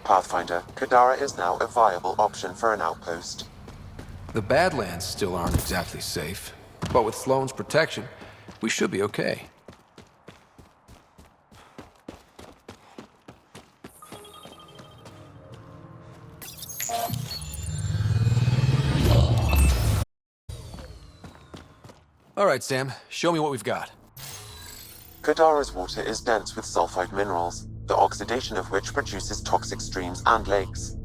Pathfinder, Kadara is now a viable option for an outpost. The Badlands still aren't exactly safe, but with Sloane's protection, we should be okay. All right, Sam, show me what we've got. Kadara's water is dense with sulfide minerals, the oxidation of which produces toxic streams and lakes.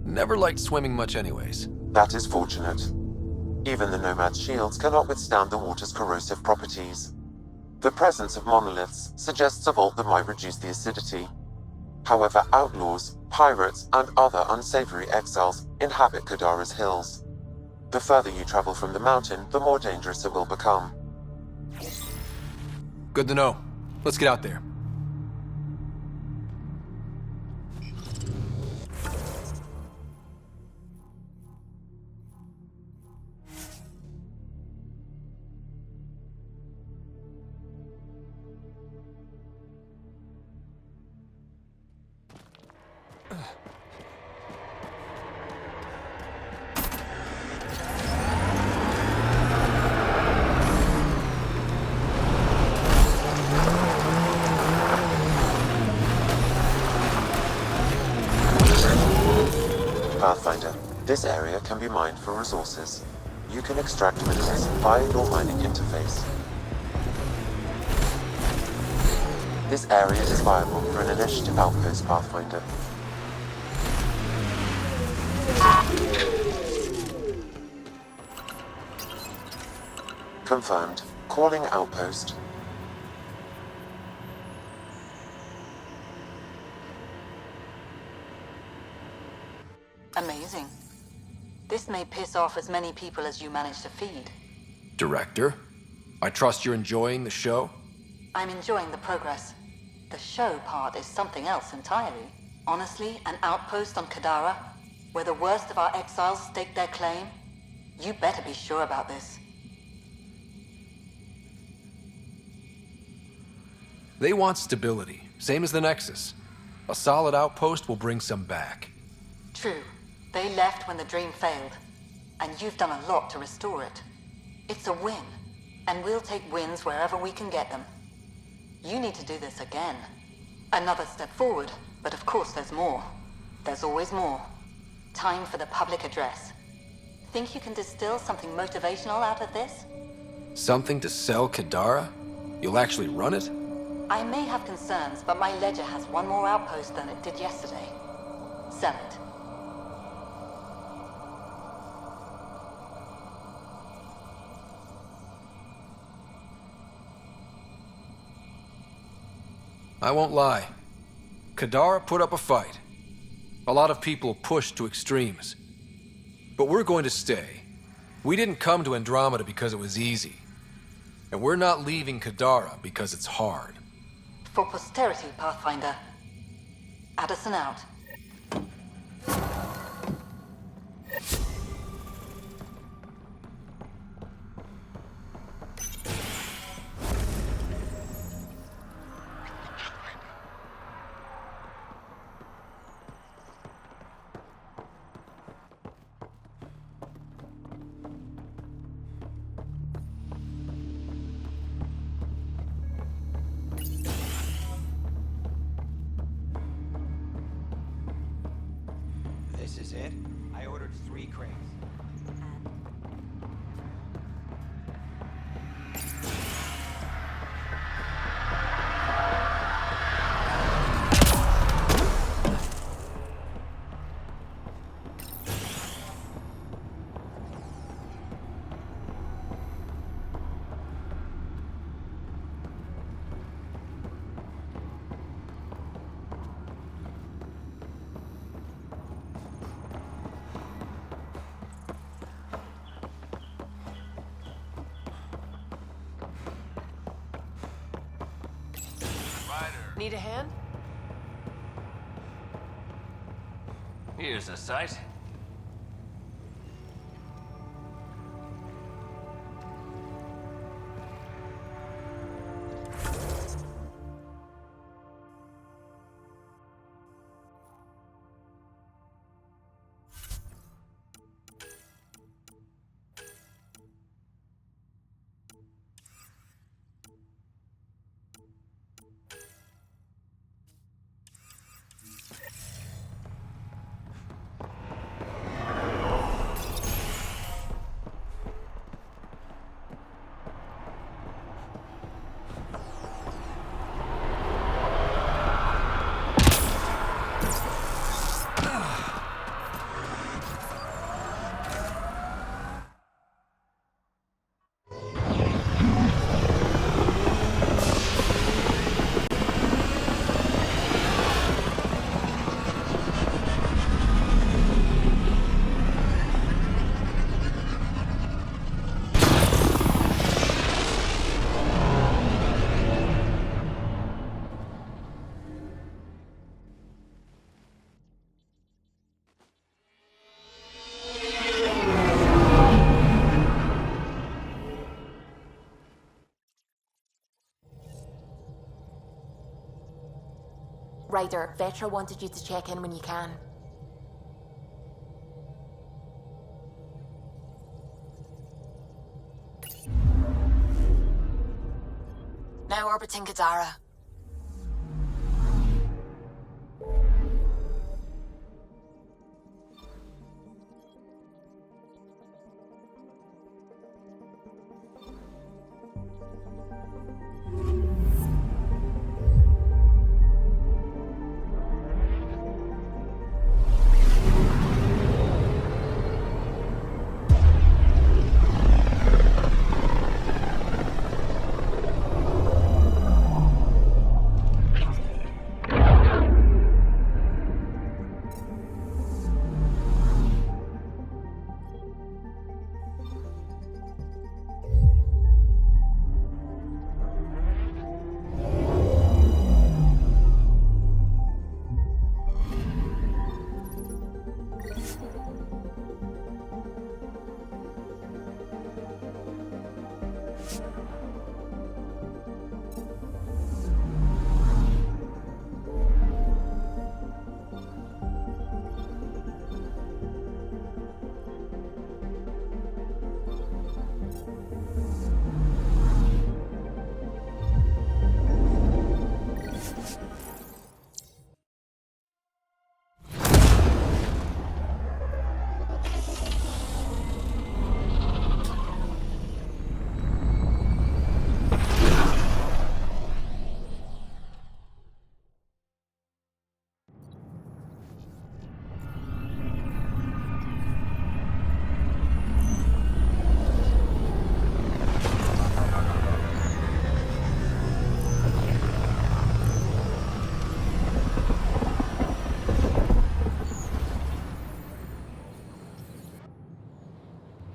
Never liked swimming much anyways. That is fortunate. Even the Nomad's shields cannot withstand the water's corrosive properties. The presence of monoliths suggests a vault that might reduce the acidity. However, outlaws, pirates, and other unsavory exiles inhabit Kadara's hills. The further you travel from the mountain, the more dangerous it will become. Good to know. Let's get out there. Pathfinder, this area can be mined for resources. You can extract minerals via your mining interface. This area is viable for an initiative outpost, Pathfinder. Confirmed. Calling outpost. Amazing. This may piss off as many people as you manage to feed. Director, I trust you're enjoying the show? I'm enjoying the progress. The show part is something else entirely. Honestly, an outpost on Kadara, where the worst of our exiles stake their claim? You better be sure about this. They want stability, same as the Nexus. A solid outpost will bring some back. True. They left when the dream failed. And you've done a lot to restore it. It's a win. And we'll take wins wherever we can get them. You need to do this again. Another step forward, but of course there's more. There's always more. Time for the public address. Think you can distill something motivational out of this? Something to sell Kadara? You'll actually run it? I may have concerns, but my ledger has one more outpost than it did yesterday. Sell it. I won't lie. Kadara put up a fight. A lot of people pushed to extremes. But we're going to stay. We didn't come to Andromeda because it was easy. And we're not leaving Kadara because it's hard. For posterity, Pathfinder. Addison out. This is it? I ordered 3 crates. Need a hand? Here's a sight. Ryder, Vetra wanted you to check in when you can. Now orbiting Kadara.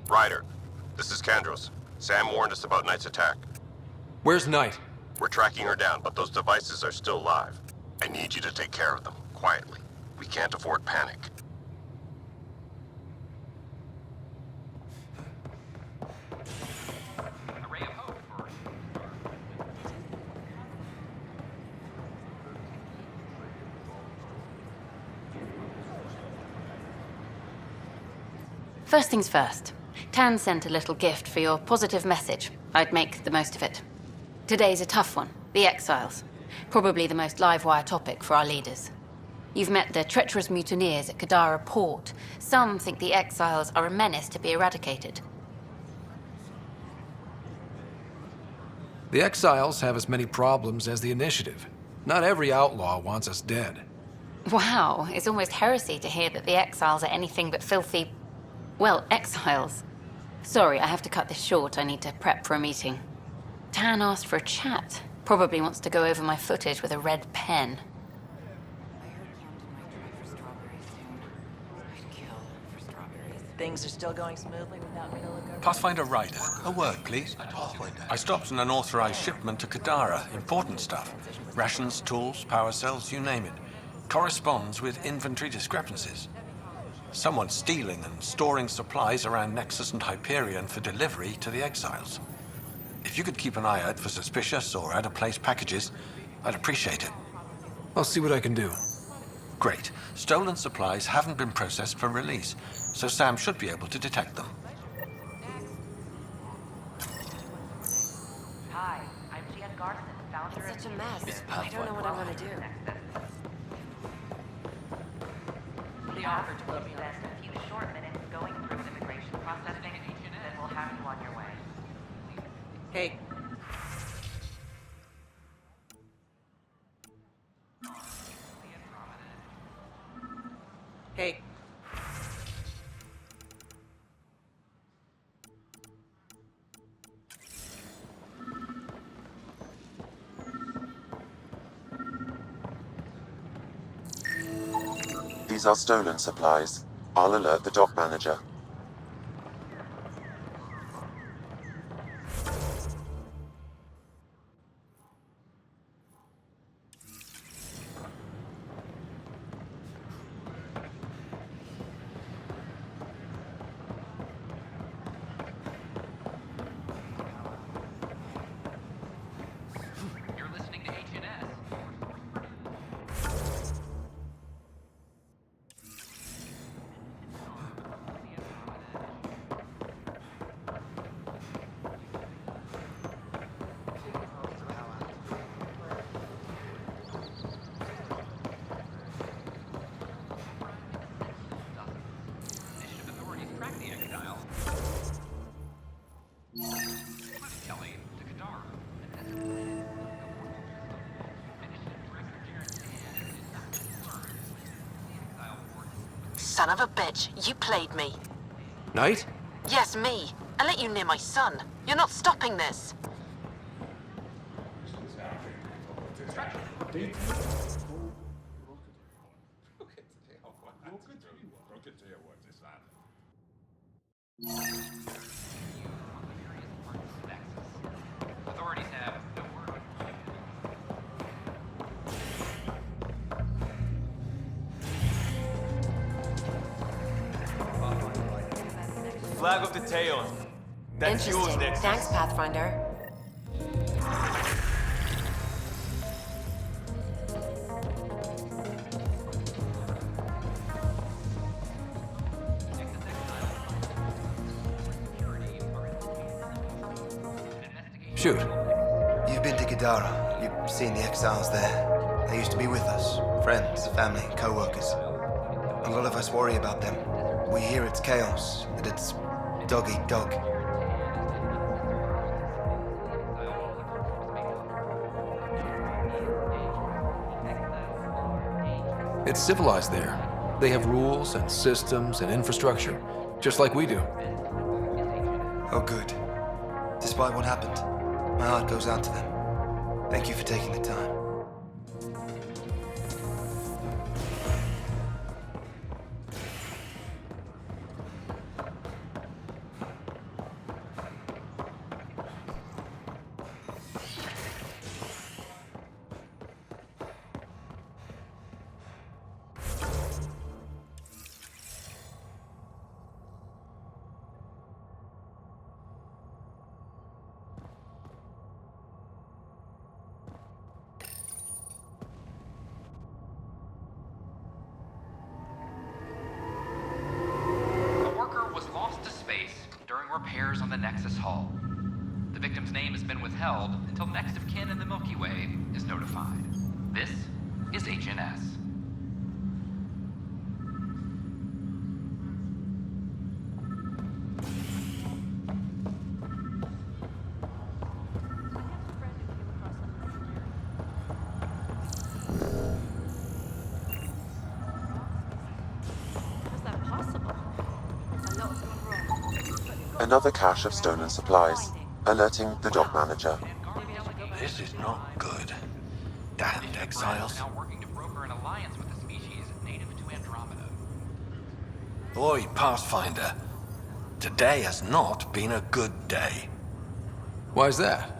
Ryder, this is Kandros. Sam warned us about Knight's attack. Where's Knight? We're tracking her down, but those devices are still live. I need you to take care of them, quietly. We can't afford panic. First things first. Tan sent a little gift for your positive message. I'd make the most of it. Today's a tough one. The Exiles. Probably the most live-wire topic for our leaders. You've met the treacherous mutineers at Kadara Port. Some think the Exiles are a menace to be eradicated. The Exiles have as many problems as the Initiative. Not every outlaw wants us dead. Wow, it's almost heresy to hear that the Exiles are anything but filthy... well, exiles. Sorry, I have to cut this short. I need to prep for a meeting. Tan asked for a chat. Probably wants to go over my footage with a red pen. Things are still going smoothly without me to look over. Pathfinder Ryder, a word, please. I stopped an unauthorized shipment to Kadara. Important stuff. Rations, tools, power cells, you name it. Corresponds with inventory discrepancies. Someone's stealing and storing supplies around Nexus and Hyperion for delivery to the Exiles. If you could keep an eye out for suspicious or out-of-place packages, I'd appreciate it. I'll see what I can do. Great. Stolen supplies haven't been processed for release, so Sam should be able to detect them. Hi, I'm Gian Garson, founder It's such a mess. I don't know what I'm gonna do. We offered to spend a few short minutes going through immigration processing, then we'll have you on your way. Hey. Hey. These are stolen supplies. I'll alert the dock manager. You're listening to HNS. son of a bitch. You played me. Knight? Yes, me. I let you near my son. You're not stopping this. Authorities have no word. Flag of the Teon. That's yours, Interesting. Nexus. Thanks, Pathfinder. Shoot. You've been to Kadara. You've seen the exiles there. They used to be with us. Friends, family, co-workers. A lot of us worry about them. We hear it's chaos, that it's dog eat dog. It's civilized there. They have rules and systems and infrastructure, just like we do. Oh, good. Despite what happened, my heart goes out to them. Thank you for taking the time. A worker was lost to space during repairs on the Nexus hull. The victim's name has been withheld until next of kin in the Milky Way is notified. This is HNS. Another cache of stolen supplies, alerting the dock manager. This is not good. Damned exiles. Now working to broker an alliance with a species native to Andromeda. Boy, Pathfinder, today has not been a good day. Why's that?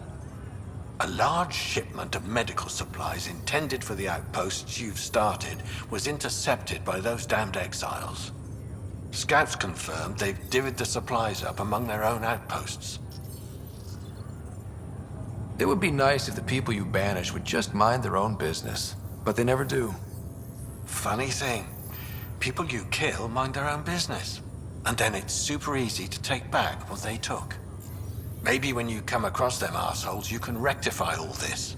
A large shipment of medical supplies intended for the outposts you've started was intercepted by those damned exiles. Scouts confirmed they've divvied the supplies up among their own outposts. It would be nice if the people you banish would just mind their own business, but they never do. Funny thing, people you kill mind their own business, and then it's super easy to take back what they took. Maybe when you come across them assholes, you can rectify all this.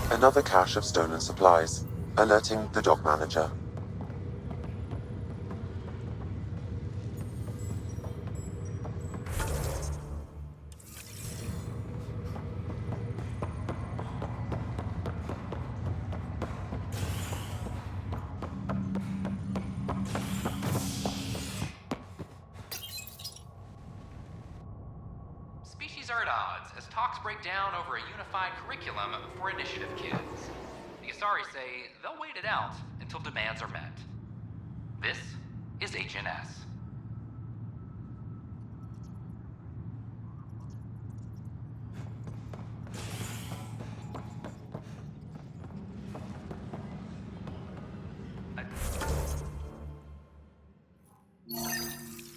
Another cache of stolen supplies, alerting the dock manager. Species are at odds as talks break down over a unified curriculum for initiative kids. The Asari say they'll wait it out until demands are met. This is HNS.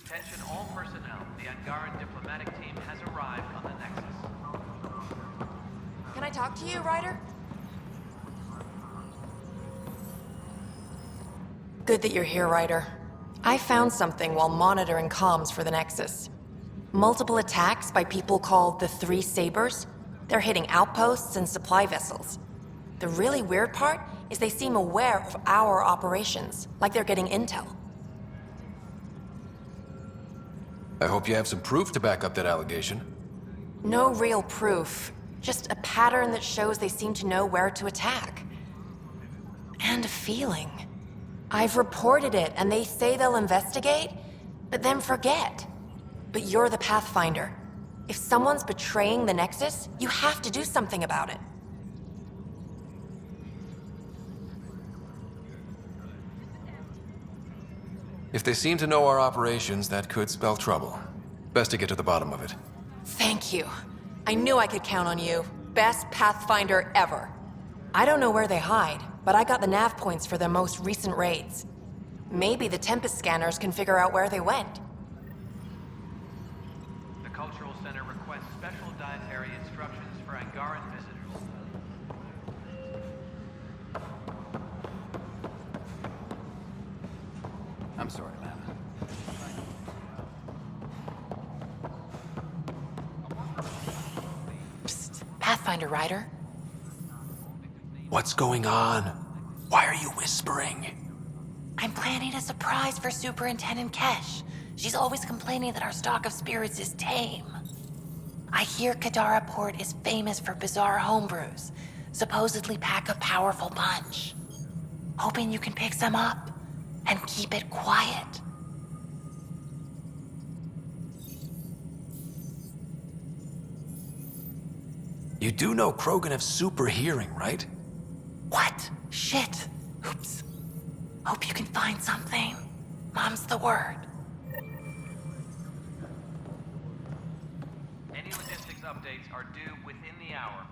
Attention all personnel. The Angaran diplomatic team has arrived on the Nexus. Can I talk to you, Ryder? Good that you're here, Ryder. I found something while monitoring comms for the Nexus. Multiple attacks by people called the Three Sabers. They're hitting outposts and supply vessels. The really weird part is they seem aware of our operations, like they're getting intel. I hope you have some proof to back up that allegation. No real proof, just a pattern that shows they seem to know where to attack. And a feeling. I've reported it, and they say they'll investigate, but then forget. But you're the Pathfinder. If someone's betraying the Nexus, you have to do something about it. If they seem to know our operations, that could spell trouble. Best to get to the bottom of it. Thank you. I knew I could count on you. Best Pathfinder ever. I don't know where they hide, but I got the nav points for their most recent raids. Maybe the Tempest scanners can figure out where they went. The Cultural Center requests special dietary instructions for Angaran visitors. I'm sorry, man. Psst. Pathfinder Ryder? What's going on? Why are you whispering? I'm planning a surprise for Superintendent Kesh. She's always complaining that our stock of spirits is tame. I hear Kadara Port is famous for bizarre homebrews, supposedly pack a powerful punch. Hoping you can pick some up and keep it quiet. You do know Krogan have super hearing, right? What? Shit. Oops. Hope you can find something. Mom's the word. Any logistics updates are due within the hour.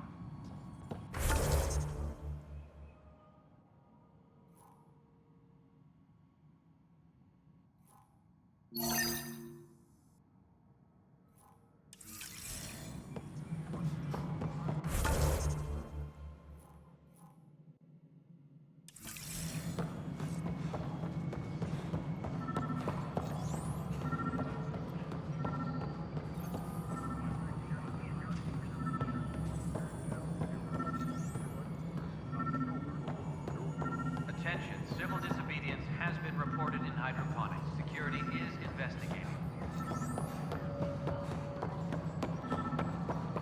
Attention, civil disobedience has been reported in hydroponics. Security is investigating.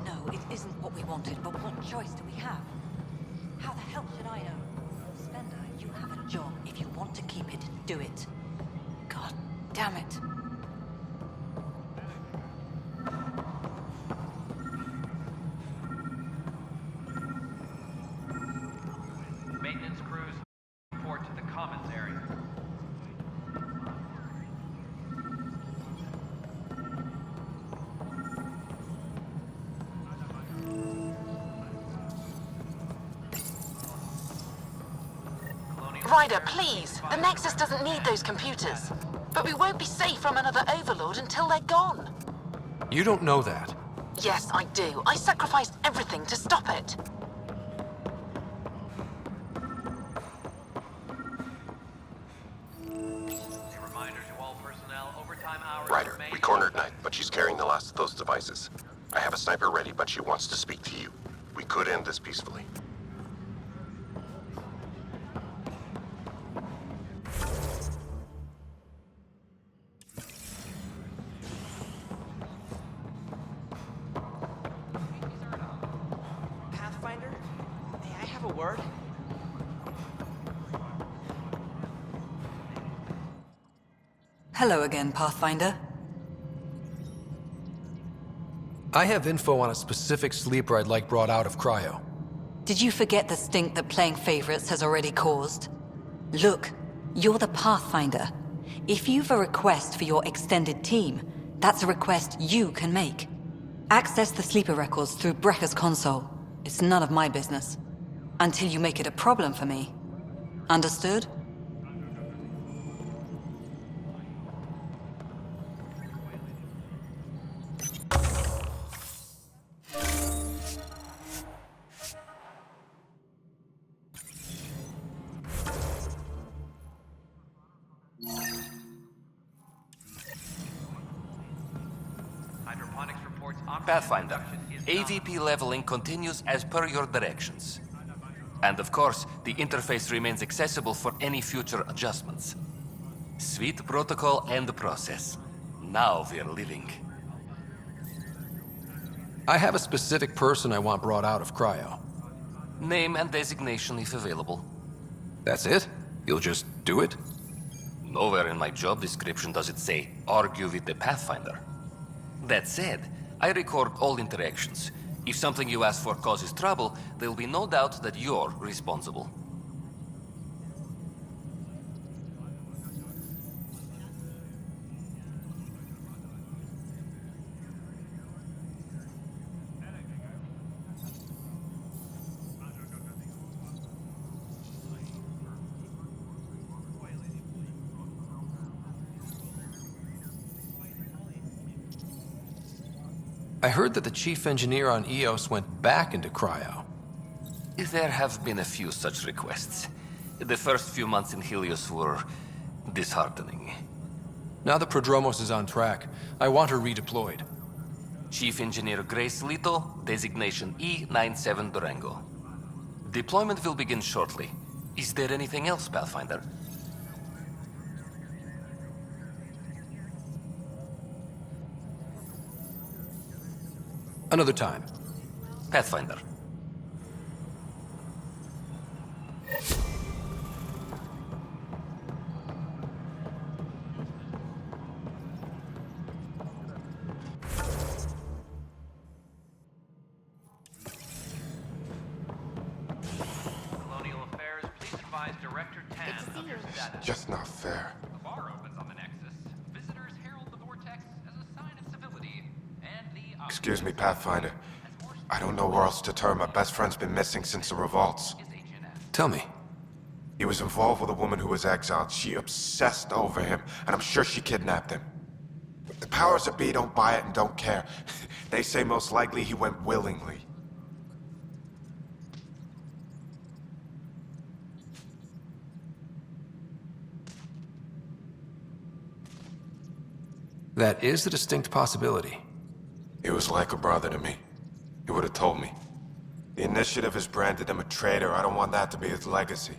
No, it isn't what we wanted, but what choice do we have? How the hell should I know? Spender, you have a job. If you want to keep it, do it. God damn it. Maintenance crews report to the commons area. Ryder, please. The Nexus doesn't need those computers. But we won't be safe from another Overlord until they're gone. You don't know that. Yes, I do. I sacrificed everything to stop it. A reminder to all personnel, overtime hours Ryder, remain. we cornered Knight, but she's carrying the last of those devices. I have a sniper ready, but she wants to speak to you. We could end this peacefully. Pathfinder? May I have a word? Hello again, Pathfinder. I have info on a specific sleeper I'd like brought out of cryo. Did you forget the stink that playing favorites has already caused? Look, you're the Pathfinder. If you've a request for your extended team, that's a request you can make. Access the sleeper records through Brekker's console. It's none of my business. Until you make it a problem for me. Understood? Hydroponics reports Pathfinder, AVP leveling continues as per your directions. And of course, the interface remains accessible for any future adjustments. Sweet protocol and process. Now we're living. I have a specific person I want brought out of cryo. Name and designation if available. That's it? You'll just do it? Nowhere in my job description does it say, argue with the Pathfinder. That said, I record all interactions. If something you ask for causes trouble, there will be no doubt that you're responsible. I heard that the chief engineer on EOS went back into cryo. There have been a few such requests. The first few months in Helios were disheartening. Now that Prodromos is on track, I want her redeployed. Chief Engineer Grace Lito, designation E97 Durango. Deployment will begin shortly. Is there anything else, Pathfinder? Another time. Pathfinder. Colonial Affairs, please advise Director Tan of your status. Just not fair. The bar opens on the Nexus. Visitors herald the vortex as a sign of civility, and the... Excuse me, Pathfinder. I don't know where else to turn. My best friend's been missing since the revolts. Tell me. He was involved with a woman who was exiled. She obsessed over him, and I'm sure she kidnapped him. The powers that be don't buy it and don't care. They say most likely he went willingly. That is a distinct possibility. He was like a brother to me. He would have told me. The Initiative has branded him a traitor. I don't want that to be his legacy.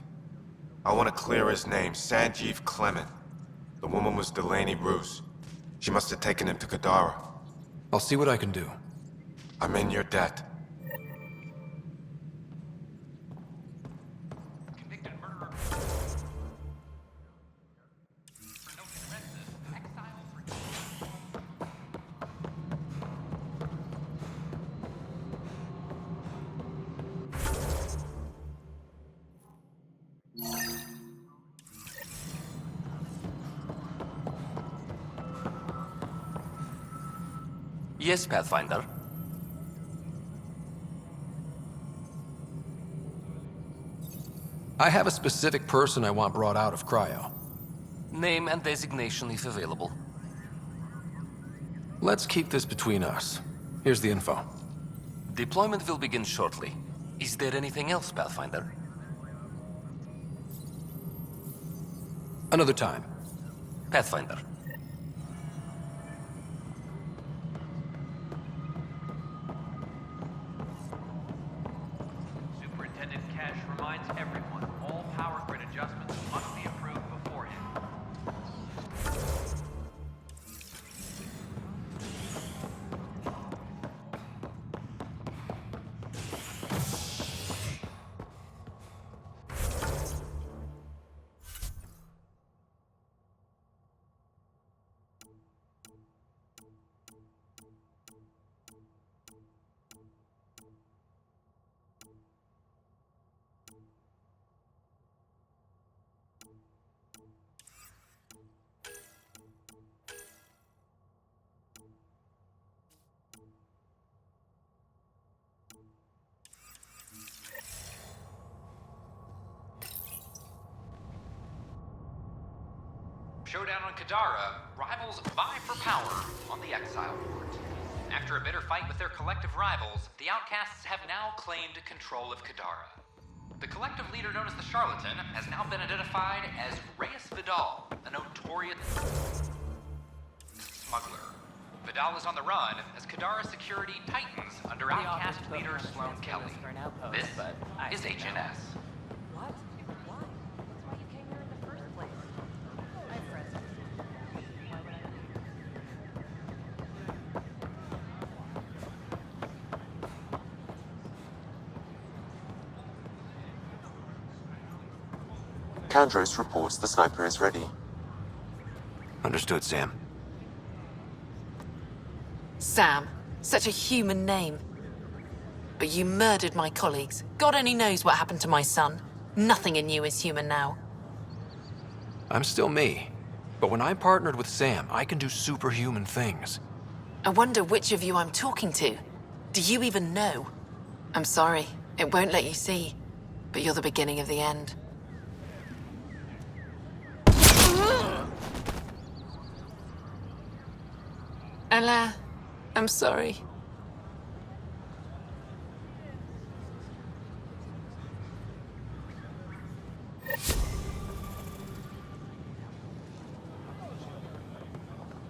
I want to clear his name, Sanjeev Clement. The woman was Delaney Roos. She must have taken him to Kadara. I'll see what I can do. I'm in your debt. Yes, Pathfinder. I have a specific person I want brought out of cryo. Name and designation if available. Let's keep this between us. Here's the info. Deployment will begin shortly. Is there anything else, Pathfinder? Another time. Pathfinder. Superintendent Cash reminds everyone, all power grid adjustments must be approved beforehand. showdown on Kadara, rivals vie for power on the Exile Board. After a bitter fight with their collective rivals, the Outcasts have now claimed control of Kadara. The collective leader known as the Charlatan has now been identified as Reyes Vidal, a notorious smuggler. Vidal is on the run as Kadara security tightens under Outcast leader Sloan Kelly. This is HNS. What? Why? That's why you came here in the first place. I have friends. Why would I Kandros reports the sniper is ready. Understood, Sam. Sam. Such a human name. But you murdered my colleagues. God only knows what happened to my son. Nothing in you is human now. I'm still me. But when I partnered with Sam, I can do superhuman things. I wonder which of you I'm talking to. Do you even know? I'm sorry. It won't let you see. But you're the beginning of the end. Ella, I'm sorry.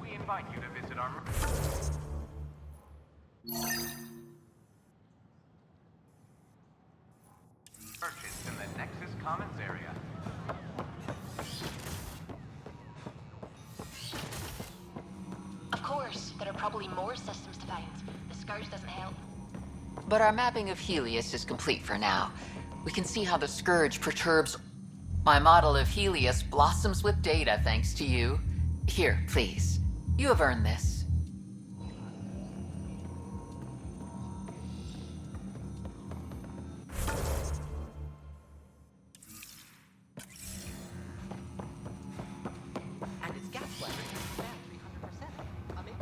We invite you to visit our... Merchants in the Nexus Commons area. Of course, there are probably more systems to find. The Scourge doesn't help. But our mapping of Helios is complete for now. We can see how the Scourge perturbs. My model of Helios blossoms with data thanks to you. Here, please. You have earned this. And its gas bladder is back 300%. Amazing.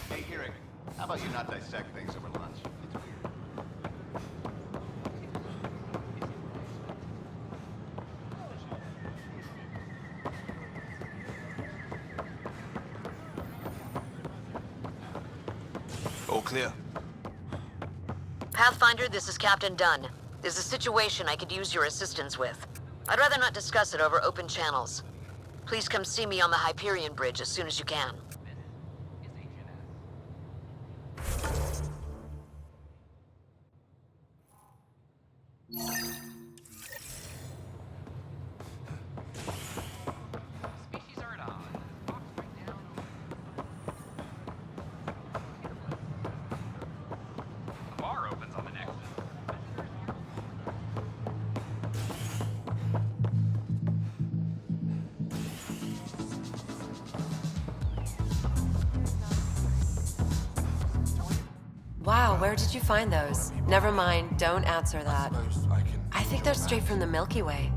Hey, Eric, how about you not dissect things over lunch? It's weird. All clear. Pathfinder, this is Captain Dunn. There's a situation I could use your assistance with. I'd rather not discuss it over open channels. Please come see me on the Hyperion Bridge as soon as you can. The bar opens on the Nexus. Wow, where did you find those? Never mind, don't answer that. I think they're straight from the Milky Way.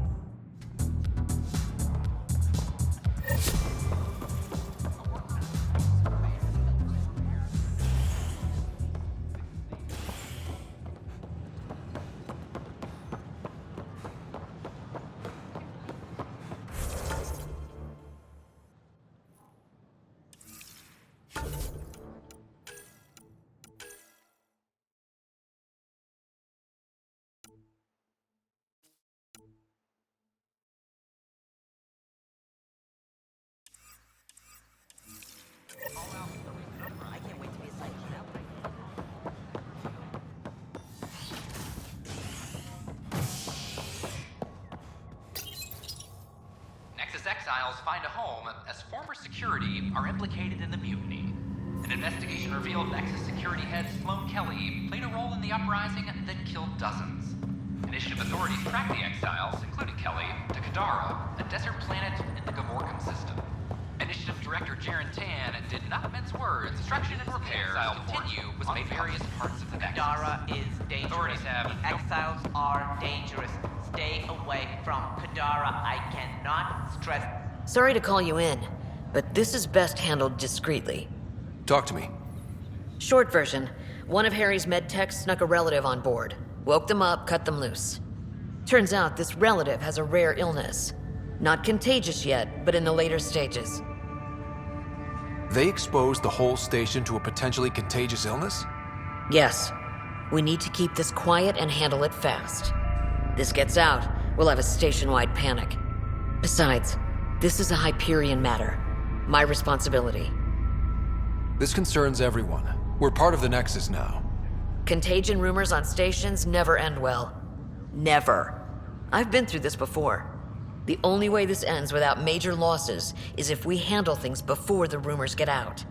I can't wait to be a scientist now. Nexus exiles find a home as former security are implicated in the mutiny. An investigation revealed Nexus security head Sloan Kelly played a role in the uprising that killed dozens. Initiative authorities tracked the exiles, including Kelly, to Kadara, a desert planet in the Gavorkan system. Initiative Director Jaren Tan did not mince words. Construction and repair continue was made various parts of the Nexus. Kadara is dangerous. Authorities have The exiles are dangerous. Stay away from Kadara. I cannot stress. Sorry to call you in, but this is best handled discreetly. Talk to me. Short version, one of Harry's medtechs snuck a relative on board. Woke them up, cut them loose. Turns out this relative has a rare illness. Not contagious yet, but in the later stages. They exposed the whole station to a potentially contagious illness? Yes. We need to keep this quiet and handle it fast. This gets out, we'll have a station-wide panic. Besides, this is a Hyperion matter. My responsibility. This concerns everyone. We're part of the Nexus now. Contagion rumors on stations never end well. Never. I've been through this before. The only way this ends without major losses is if we handle things before the rumors get out.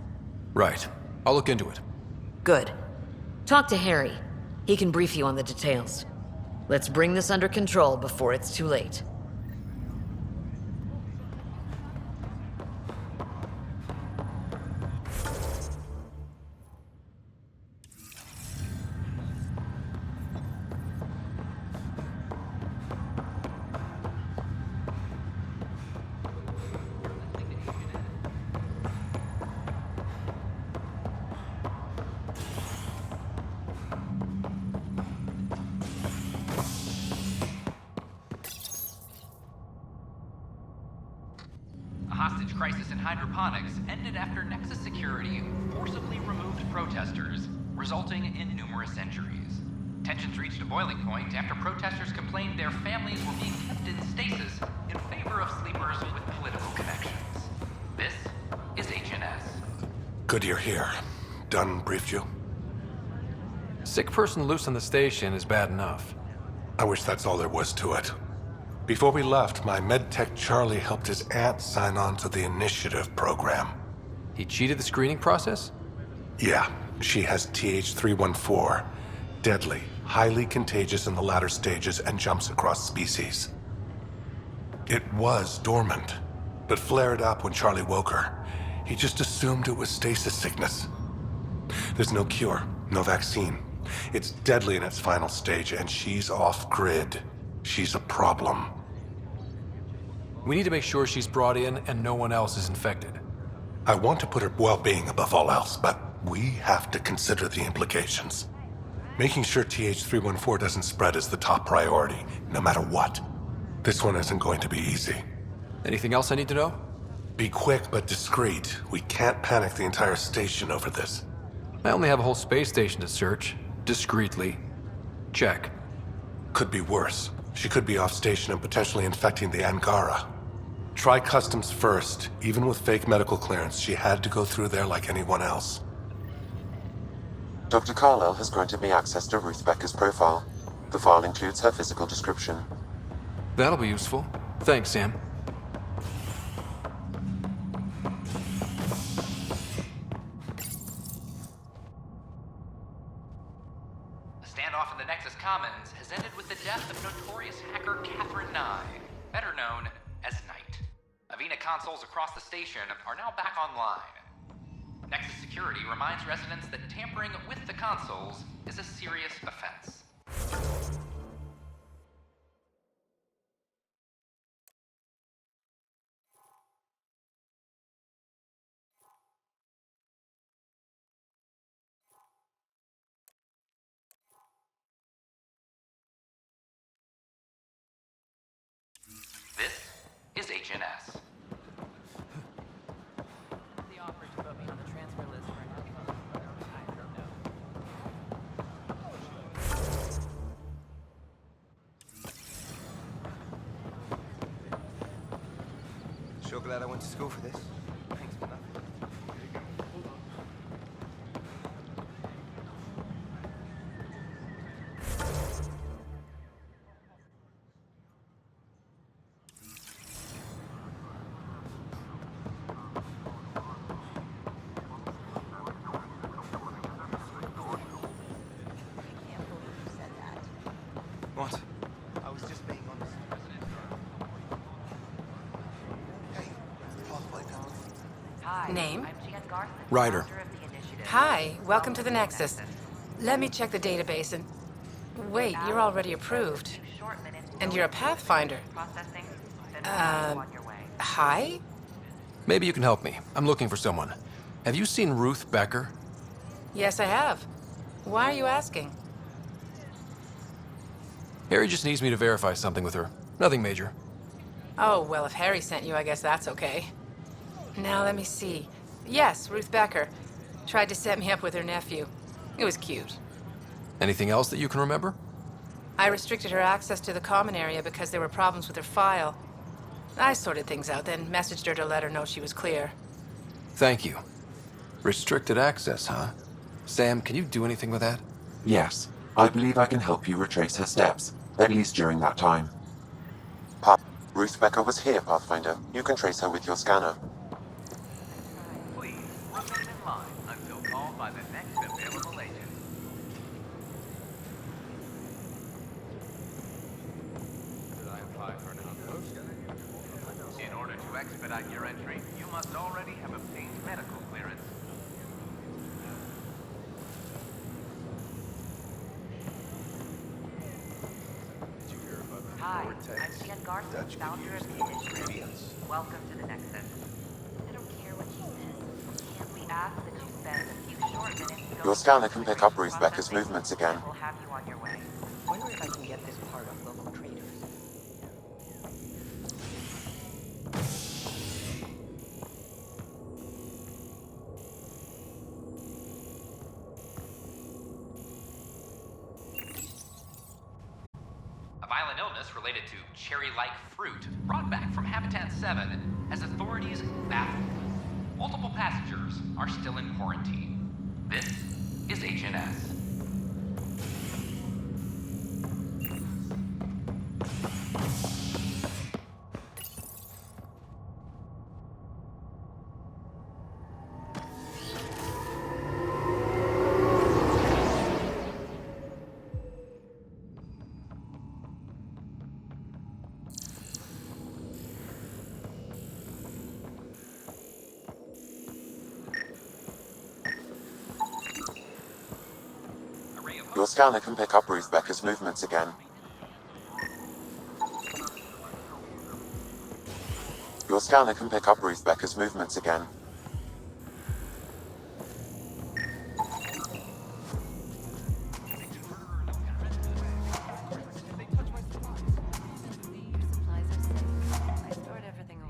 Right. I'll look into it. Good. Talk to Harry. He can brief you on the details. Let's bring this under control before it's too late. Hostage crisis in hydroponics ended after Nexus security forcibly removed protesters, resulting in numerous injuries. Tensions reached a boiling point after protesters complained their families were being kept in stasis in favor of sleepers with political connections. This is HNS. Good you're here. Dunn briefed you? Sick person loose on the station is bad enough. I wish that's all there was to it. Before we left, my medtech Charlie helped his aunt sign on to the initiative program. He cheated the screening process? Yeah, she has TH314. Deadly, highly contagious in the latter stages and jumps across species. It was dormant, but flared up when Charlie woke her. He just assumed it was stasis sickness. There's no cure, no vaccine. It's deadly in its final stage, and she's off-grid. She's a problem. We need to make sure she's brought in and no one else is infected. I want to put her well-being above all else, but we have to consider the implications. Making sure TH314 doesn't spread is the top priority, no matter what. This one isn't going to be easy. Anything else I need to know? Be quick but discreet. We can't panic the entire station over this. I only have a whole space station to search. Discreetly. Check. Could be worse. She could be off station and potentially infecting the Angara. Try customs first. Even with fake medical clearance, she had to go through there like anyone else. Dr. Carlyle has granted me access to Ruth Becker's profile. The file includes her physical description. That'll be useful. Thanks, Sam. The standoff in the Nexus Commons has ended with the death of notorious hacker Catherine Nye, better known as Knight. Avena consoles across the station are now back online. Nexus Security reminds residents that tampering with the consoles is a serious offense. This is HNS. The offer to put me on the transfer list for an I don't know. Sure glad I went to school for this. Thanks for nothing. What? I was just being honest. Hi, Name? I'm Jan Garth, Ryder. director of the initiative. Hi, welcome to the Nexus. Let me check the database and... Wait, you're already approved. And you're a Pathfinder. Hi? Maybe you can help me. I'm looking for someone. Have you seen Ruth Becker? Yes, I have. Why are you asking? Harry just needs me to verify something with her. Nothing major. Oh, well, if Harry sent you, I guess that's okay. Now, let me see. Yes, Ruth Becker. Tried to set me up with her nephew. It was cute. Anything else that you can remember? I restricted her access to the common area because there were problems with her file. I sorted things out, then messaged her to let her know she was clear. Thank you. Restricted access, huh? Sam, can you do anything with that? Yes, I believe I can help you retrace her steps, at least during that time. Ruth Becker was here, Pathfinder. You can trace her with your scanner. Please remain in line until called by the next available agent. In order to expedite your entry, you must already have obtained medical clearance. Hi, I'm Ian Garson, founder of the initiative. Welcome to the Nexus. I don't care what she says. Can we ask that you spend a few short minutes Your scanner can pick up Ruth Becker's movements again. We'll have you on your way. Wonder if I can get this part of local traders. A violent illness related to cherry-like fruit brought back from Habitat 7 has authorities baffled. Multiple passengers are still in quarantine. This is HNS. Your scanner can pick up Ruth Becker's movements again. Your scanner can pick up Ruth Becker's movements again.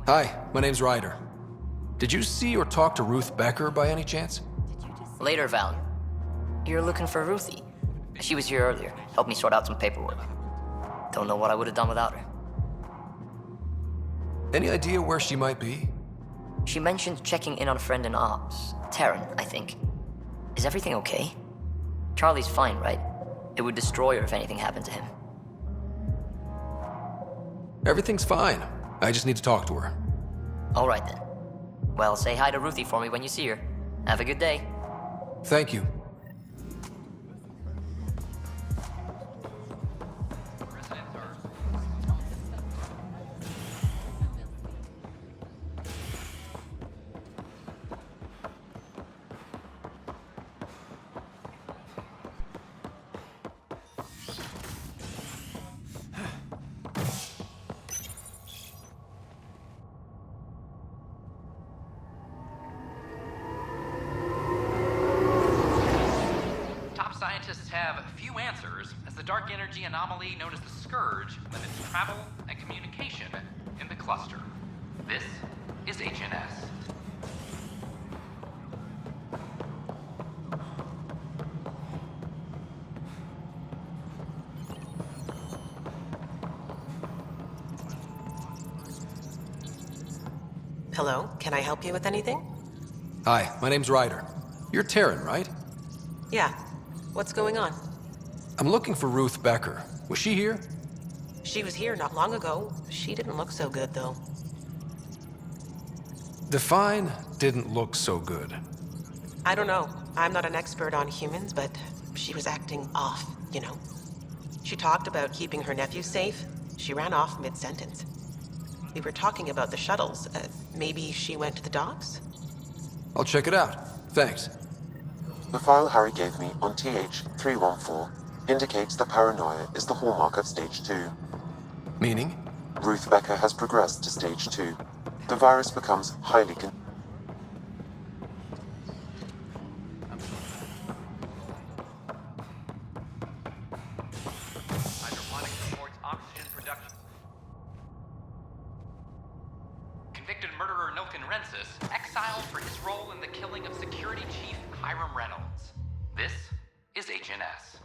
Hi, my name's Ryder. Did you see or talk to Ruth Becker by any chance? Later, Valen. You're looking for Ruthie. She was here earlier, helped me sort out some paperwork. Don't know what I would have done without her. Any idea where she might be? She mentioned checking in on a friend in ops. Taryn, I think. Is everything okay? Charlie's fine, right? It would destroy her if anything happened to him. Everything's fine. I just need to talk to her. All right, then. Well, say hi to Ruthie for me when you see her. Have a good day. Thank you. Scientists have few answers as the dark energy anomaly known as the Scourge limits travel and communication in the cluster. This is HNS. Hello, can I help you with anything? Hi, my name's Ryder. You're Taryn, right? Yeah. What's going on? I'm looking for Ruth Becker. Was she here? She was here not long ago. She didn't look so good, though. Define didn't look so good. I don't know. I'm not an expert on humans, but she was acting off, you know. She talked about keeping her nephew safe. She ran off mid-sentence. We were talking about the shuttles. Maybe she went to the docks? I'll check it out. Thanks. The file Harry gave me on TH-314 indicates that paranoia is the hallmark of Stage 2. Meaning? Ruth Becker has progressed to Stage 2. The virus becomes highly Hydroponics supports oxygen production. Nilkin Rensis, exiled for his role in the killing of Security Chief Hiram Reynolds. This is HNS.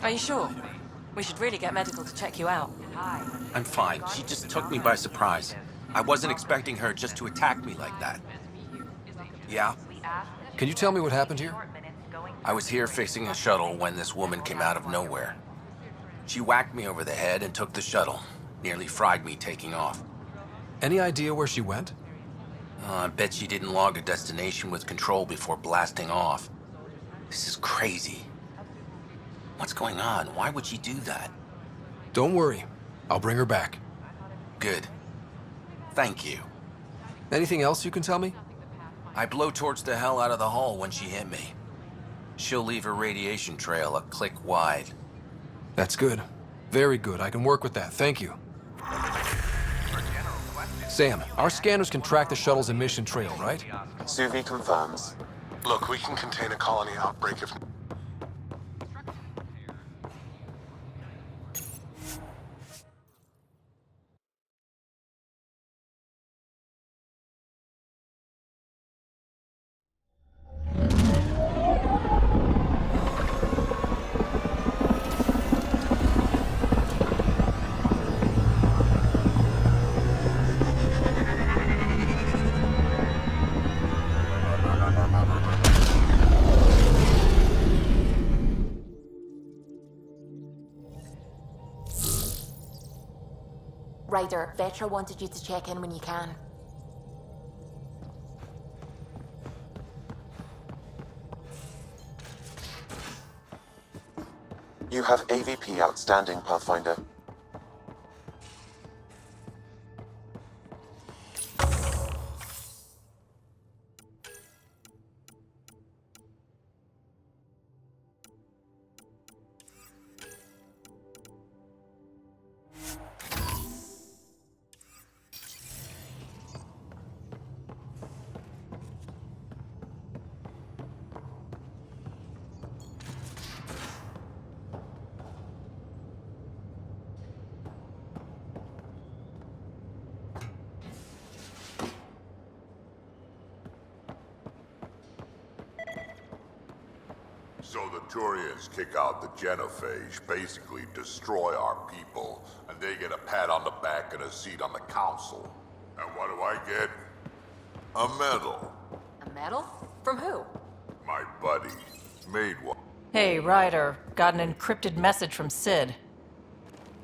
Are you sure? We should really get medical to check you out. I'm fine. She just took me by surprise. I wasn't expecting her just to attack me like that. Yeah? Can you tell me what happened here? I was here fixing a shuttle when this woman came out of nowhere. She whacked me over the head and took the shuttle. Nearly fried me taking off. Any idea where she went? I bet she didn't log a destination with control before blasting off. This is crazy. What's going on? Why would she do that? Don't worry. I'll bring her back. Good. Thank you. Anything else you can tell me? I blowtorched the hell out of the hull when she hit me. She'll leave her radiation trail a click wide. That's good. Very good. I can work with that. Thank you. Sam, our scanners can track the shuttle's emission trail, right? Suvi confirms. Look, we can contain a colony outbreak if... Ryder, Vetra wanted you to check in when you can. You have AVP outstanding, Pathfinder. So the Turians kick out the Genophage, basically destroy our people, and they get a pat on the back and a seat on the council. And what do I get? A medal. A medal? From who? My buddy made one. Hey, Ryder. Got an encrypted message from Sid.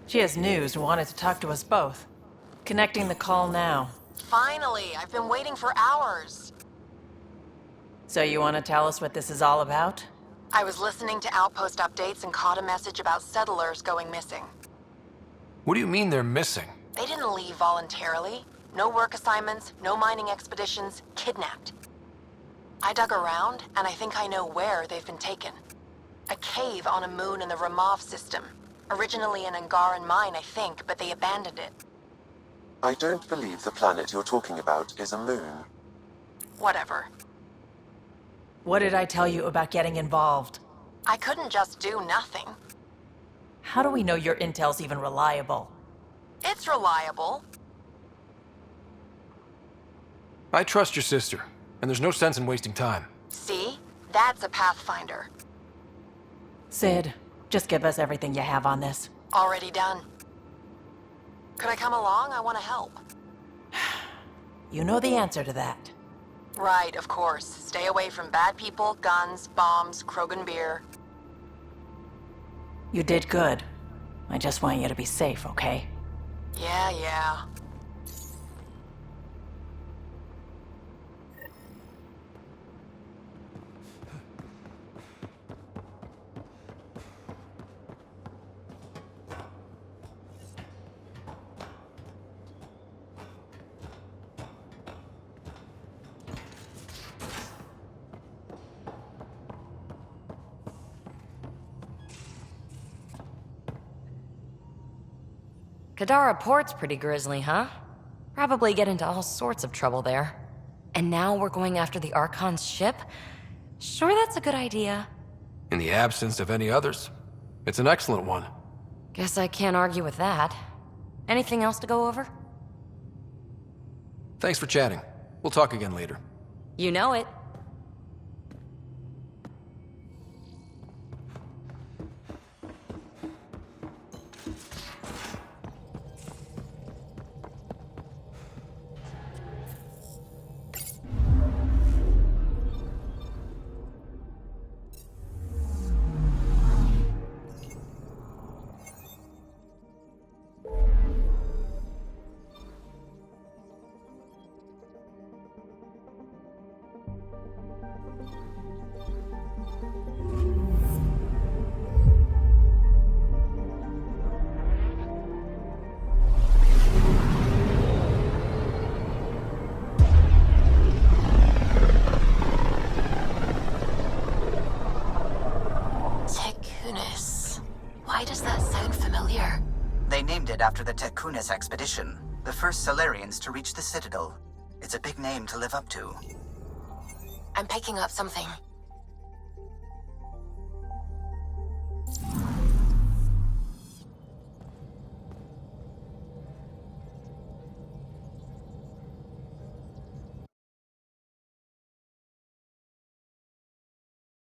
She has news and wanted to talk to us both. Connecting the call now. Finally! I've been waiting for hours. So you want to tell us what this is all about? I was listening to Outpost updates and caught a message about settlers going missing. What do you mean they're missing? They didn't leave voluntarily. No work assignments, no mining expeditions, kidnapped. I dug around, and I think I know where they've been taken. A cave on a moon in the Ramov system. Originally an Angaran mine, I think, but they abandoned it. I don't believe the planet you're talking about is a moon. Whatever. What did I tell you about getting involved? I couldn't just do nothing. How do we know your intel's even reliable? It's reliable. I trust your sister, and there's no sense in wasting time. See? That's a Pathfinder. Sid, just give us everything you have on this. Already done. Could I come along? I want to help. You know the answer to that. Right, of course. Stay away from bad people, guns, bombs, Krogan beer. You did good. I just want you to be safe, okay? Yeah. Kadara Port's pretty grisly, huh? Probably get into all sorts of trouble there. And now we're going after the Archon's ship? Sure, that's a good idea. In the absence of any others, it's an excellent one. Guess I can't argue with that. Anything else to go over? Thanks for chatting. We'll talk again later. You know it. Why does that sound familiar? They named it after the Tekunis expedition, the first Solarians to reach the Citadel. It's a big name to live up to. I'm picking up something.